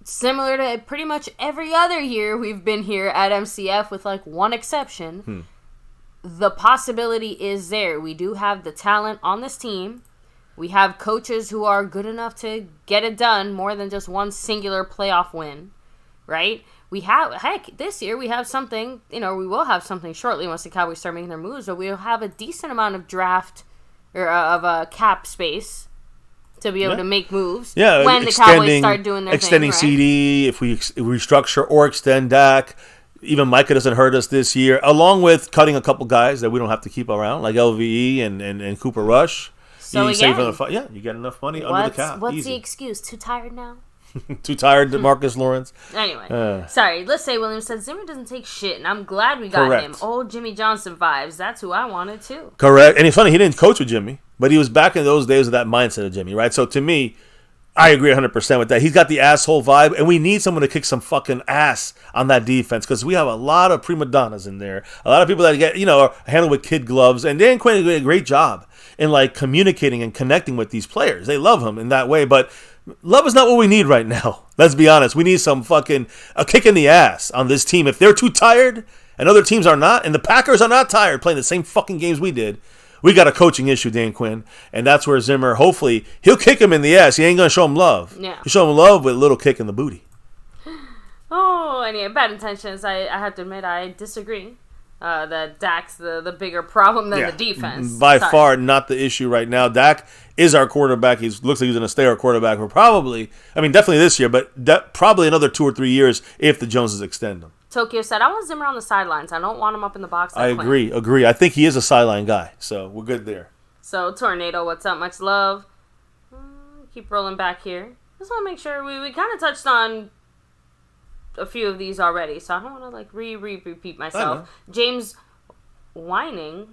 Speaker 1: Similar to pretty much every other year we've been here at MCF, with like one exception. The possibility is there. We do have the talent on this team. We have coaches who are good enough to get it done more than just one singular playoff win, right? We have, this year we have something, we will have something shortly once the Cowboys start making their moves, but we'll have a decent amount of draft or of cap space to be able to make moves when the Cowboys start doing their
Speaker 2: extending
Speaker 1: thing, right?
Speaker 2: CD, if we restructure or extend Dak. Even Micah doesn't hurt us this year, along with cutting a couple guys that we don't have to keep around, like LVE and Cooper Rush.
Speaker 1: So
Speaker 2: you
Speaker 1: again,
Speaker 2: you get enough money under the cap.
Speaker 1: What's
Speaker 2: Easy.
Speaker 1: the excuse? Too tired now?
Speaker 2: Too tired, Demarcus Lawrence?
Speaker 1: Anyway, sorry. Let's say Williams said Zimmer doesn't take shit, and I'm glad we got him. Old Jimmy Johnson vibes. That's who I wanted too.
Speaker 2: Correct. And it's funny, he didn't coach with Jimmy, but he was back in those days of that mindset of Jimmy, right? So to me, I agree 100% with that. He's got the asshole vibe, and we need someone to kick some fucking ass on that defense because we have a lot of prima donnas in there. A lot of people that get, are handled with kid gloves, and Dan Quinn did a great job in like communicating and connecting with these players. They love him in that way, but love is not what we need right now. Let's be honest. We need some fucking a kick in the ass on this team. If they're too tired and other teams are not, and the Packers are not tired playing the same fucking games we did, we got a coaching issue, Dan Quinn, and that's where Zimmer, hopefully, he'll kick him in the ass. He ain't going to show him love.
Speaker 1: Yeah.
Speaker 2: He'll show him love with a little kick in the booty.
Speaker 1: Oh, anyway, bad intentions. I have to admit, I disagree. That Dak's the bigger problem than the defense.
Speaker 2: By far not the issue right now. Dak is our quarterback. He looks like he's going to stay our quarterback for definitely this year, but probably another 2 or 3 years if the Joneses extend him.
Speaker 1: Tokyo said, I want Zimmer on the sidelines. I don't want him up in the box.
Speaker 2: I agree. I think he is a sideline guy, so we're good there.
Speaker 1: So, Tornado, what's up? Much love. Keep rolling back here. Just want to make sure we kind of touched on a few of these already, so I don't want to repeat myself. James winning.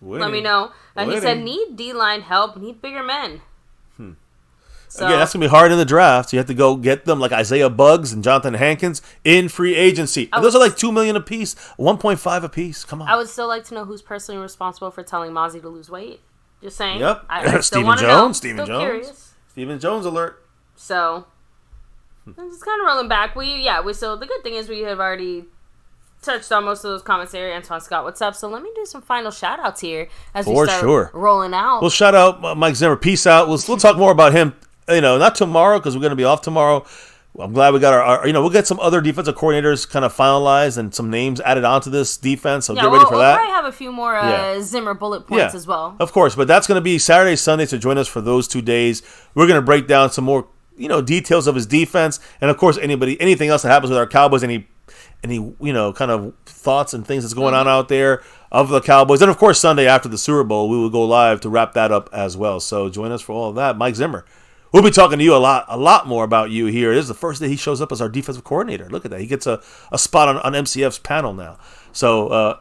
Speaker 1: Let me know. He said, need D-line help, need bigger men. So,
Speaker 2: again, that's going to be hard in the draft. You have to go get them like Isaiah Buggs and Jonathan Hankins in free agency. And those are like $2 million a piece, 1.5 a piece. Come on.
Speaker 1: I would still like to know who's personally responsible for telling Mozzie to lose weight. Just saying.
Speaker 2: Yep.
Speaker 1: I
Speaker 2: Stephen Jones.
Speaker 1: Curious.
Speaker 2: Stephen Jones alert.
Speaker 1: So, I'm just kind of rolling back. So the good thing is we have already touched on most of those comments there. Antoine Scott, what's up? So let me do some final shout outs here as we start rolling out.
Speaker 2: We'll shout out Mike Zimmer. Peace out. We'll talk more about him. Not tomorrow because we're going to be off tomorrow. I'm glad we got our we'll get some other defensive coordinators kind of finalized and some names added onto this defense. So get ready for that.
Speaker 1: We'll probably have a few more Zimmer bullet points as well.
Speaker 2: Of course, but that's going to be Saturday, Sunday. So join us for those 2 days. We're going to break down some more details of his defense, and of course anything else that happens with our Cowboys, any kind of thoughts and things that's going on out there of the Cowboys. And of course Sunday after the Super Bowl, we will go live to wrap that up as well. So join us for all of that. Mike Zimmer. We'll be talking to you a lot more about you here. This is the first day he shows up as our defensive coordinator. Look at that. He gets a spot on MCF's panel now. So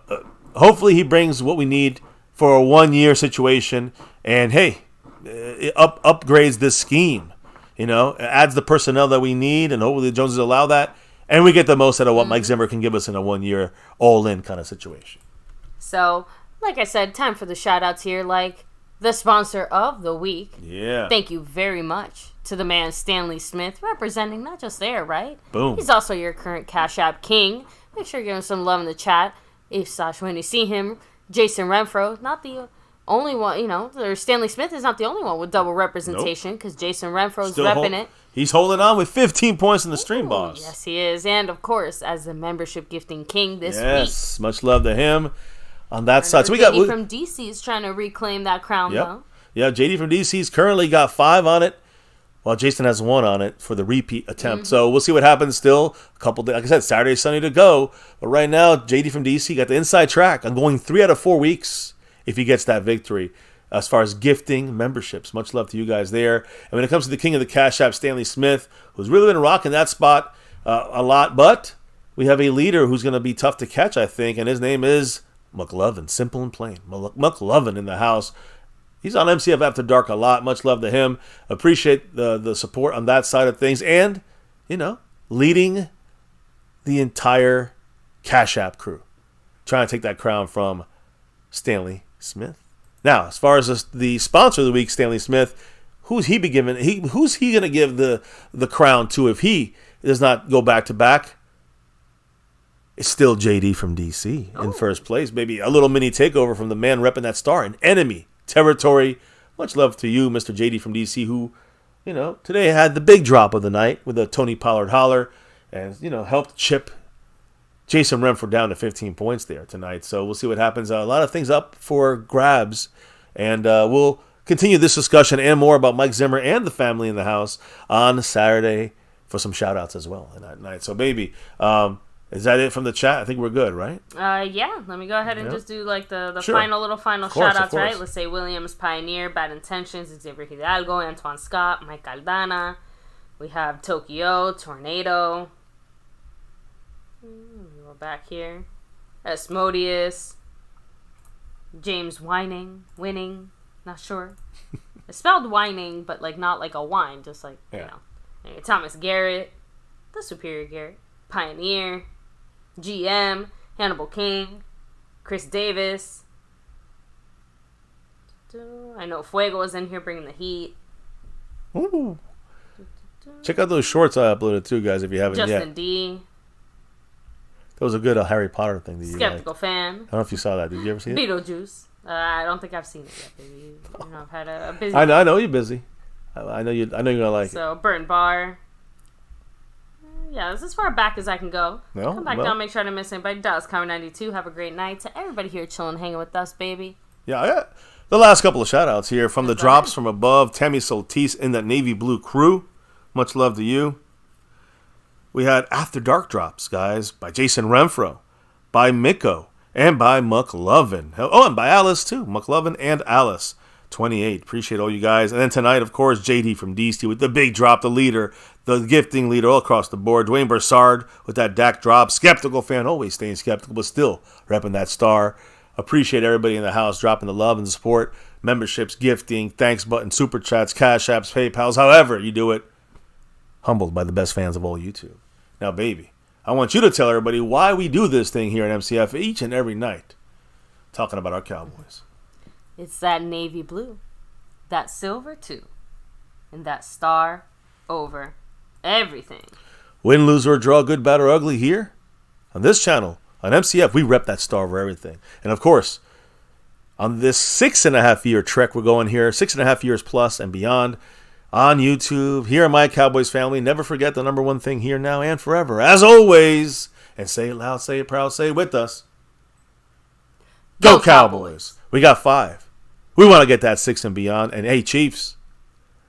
Speaker 2: hopefully he brings what we need for a 1-year situation. And hey, it upgrades this scheme. Adds the personnel that we need, and hopefully the Joneses allow that. And we get the most out of what Mike Zimmer can give us in a 1-year all-in kind of situation.
Speaker 1: So, like I said, time for the shout-outs here. Like the sponsor of the week.
Speaker 2: Yeah.
Speaker 1: Thank you very much to the man Stanley Smith, representing not just there, right?
Speaker 2: Boom.
Speaker 1: He's also your current Cash App king. Make sure you give him some love in the chat. If/when you see him, Jason Renfro, not the only one, Stanley Smith is not the only one with double representation because Jason Renfro's
Speaker 2: Still
Speaker 1: repping it.
Speaker 2: He's holding on with 15 points in the stream, boss.
Speaker 1: Yes, he is. And, of course, as the membership gifting king this week.
Speaker 2: Yes, much love to him on that side. So we
Speaker 1: JD from DC is trying to reclaim that crown, though.
Speaker 2: Yeah, JD from DC's currently got 5 on it, while Jason has 1 on it for the repeat attempt. So we'll see what happens still. A couple days, like I said, Saturday, Sunday to go. But right now, JD from DC got the inside track on going 3 out of 4 weeks if he gets that victory as far as gifting memberships. Much love to you guys there. And when it comes to the king of the Cash App, Stanley Smith, who's really been rocking that spot a lot. But we have a leader who's going to be tough to catch, I think, and his name is McLovin. Simple and plain. McLovin in the house. He's on MCF After Dark a lot. Much love to him. Appreciate the support on that side of things. And, leading the entire Cash App crew. Trying to take that crown from Stanley Smith. Now, as far as the sponsor of the week, Stanley Smith, who's he going to give the crown to if he does not go back-to-back? It's still JD from DC in first place. Maybe a little mini takeover from the man repping that star in enemy territory. Much love to you, Mr. JD from DC, who, today had the big drop of the night with a Tony Pollard holler and, helped chip Jason Renfro down to 15 points there tonight. So we'll see what happens. A lot of things up for grabs. And we'll continue this discussion and more about Mike Zimmer and the family in the house on Saturday for some shout-outs as well that night. So, baby, is that it from the chat? I think we're good, right?
Speaker 1: Yeah. Let me go ahead and just do like the final shout-outs, right? Let's say Williams, Pioneer, Bad Intentions, Xavier Hidalgo, Antoine Scott, Mike Aldana. We have Tokyo, Tornado. We're back here. Asmodeus. James Winning, not sure. It's spelled whining, but not like a wine, just like, Anyway, Thomas Garrett, the Superior Garrett, Pioneer, GM, Hannibal King, Chris Davis. I know Fuego is in here bringing the heat.
Speaker 2: Ooh. Check out those shorts I uploaded too, guys, if you haven't yet.
Speaker 1: Justin D.
Speaker 2: That was a good Harry Potter thing that you
Speaker 1: Skeptical
Speaker 2: liked.
Speaker 1: fan.
Speaker 2: I don't know if you saw that. Did you ever see it?
Speaker 1: Beetlejuice. I don't think I've seen it yet, baby. I've had a busy.
Speaker 2: I know you're busy. I know you're gonna like it.
Speaker 1: So Burton Bar. Yeah, this is as far back as I can go.
Speaker 2: No,
Speaker 1: come back down, make sure I don't miss anybody. Dallas Cover 92. Have a great night. To everybody here chilling, hanging with us, baby.
Speaker 2: Yeah. The last couple of shout outs here from the drops from above. Tammy Soltis in that navy blue crew. Much love to you. We had After Dark drops, guys, by Jason Renfro, by Miko, and by McLovin. Oh, and by Alice, too. McLovin and Alice. 28. Appreciate all you guys. And then tonight, of course, JD from DC with the big drop, the leader, the gifting leader all across the board. Dwayne Broussard with that Dak drop. Skeptical fan, always staying skeptical, but still repping that star. Appreciate everybody in the house dropping the love and the support. Memberships, gifting, thanks button, super chats, cash apps, PayPals, however you do it. Humbled by the best fans of all YouTube. Now, baby, I want you to tell everybody why we do this thing here at MCF each and every night. Talking about our Cowboys.
Speaker 1: It's that navy blue, that silver too, and that star over everything.
Speaker 2: Win, lose, or draw, good, bad, or ugly here. On this channel, on MCF, we rep that star over everything. And of course, on this 6.5-year trek we're going here, 6.5 years plus and beyond, on YouTube, here at My Cowboys Family. Never forget the number one thing here, now, and forever. As always, and say it loud, say it proud, say it with us. Go Cowboys. We got 5. We want to get that 6 and beyond. And hey, Chiefs,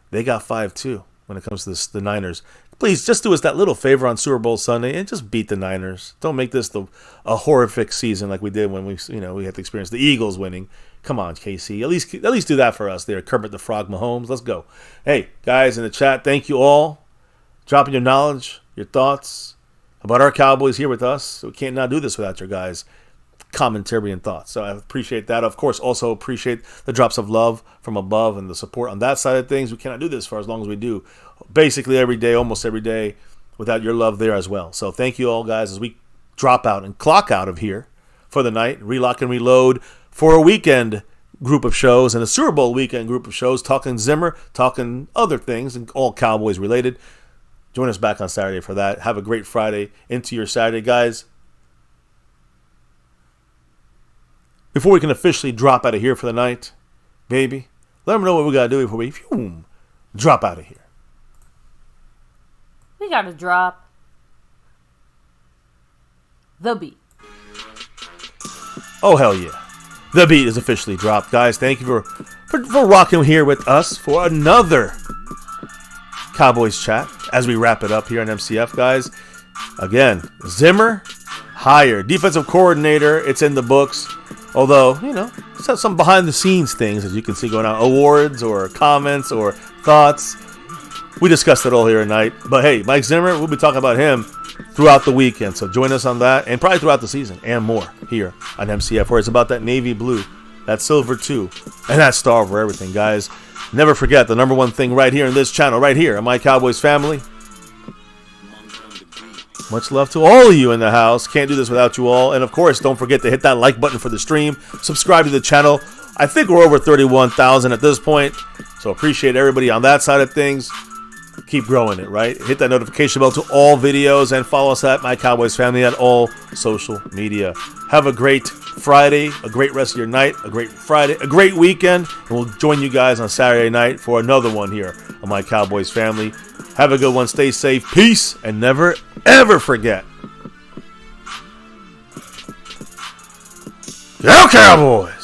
Speaker 2: they got 5 too when it comes to the Niners. Please, just do us that little favor on Super Bowl Sunday and just beat the Niners. Don't make this a horrific season like we did when we had to experience the Eagles winning. Come on, KC. At least do that for us there. Kermit the Frog Mahomes. Let's go. Hey, guys in the chat, thank you all. Dropping your knowledge, your thoughts about our Cowboys here with us. We can't not do this without your guys' commentary and thoughts. So I appreciate that. Of course, also appreciate the drops of love from above and the support on that side of things. We cannot do this for as long as we do. Basically every day, almost every day, without your love there as well. So thank you all, guys, as we drop out and clock out of here for the night, relock and reload for a weekend group of shows and a Super Bowl weekend group of shows, talking Zimmer, talking other things, and all Cowboys related. Join us back on Saturday for that. Have a great Friday into your Saturday, guys. Before we can officially drop out of here for the night, baby. Let them know what we got to do before we drop out of here.
Speaker 1: We got to drop the beat.
Speaker 2: Oh, hell yeah. The beat is officially dropped, guys. Thank you for rocking here with us for another Cowboys chat as we wrap it up here on MCF, guys. Again, Zimmer hired defensive coordinator. It's in the books. Although, it's some behind the scenes things, as you can see going on, awards or comments or thoughts. We discussed it all here tonight. But hey, Mike Zimmer, we'll be talking about him throughout the weekend. So join us on that and probably throughout the season and more here on MCF, where it's about that navy blue, that silver too, and that star over everything, guys. Never forget the number one thing right here in this channel, right here on My Cowboys Family. Much love to all of you in the house. Can't do this without you all. And, of course, don't forget to hit that like button for the stream. Subscribe to the channel. I think we're over 31,000 at this point. So appreciate everybody on that side of things. Keep growing it, right? Hit that notification bell to all videos and follow us at My Cowboys Family at all social media. Have a great Friday, a great rest of your night, a great Friday, a great weekend. And we'll join you guys on Saturday night for another one here on My Cowboys Family. Have a good one. Stay safe. Peace. And never, ever forget. Go Cowboys!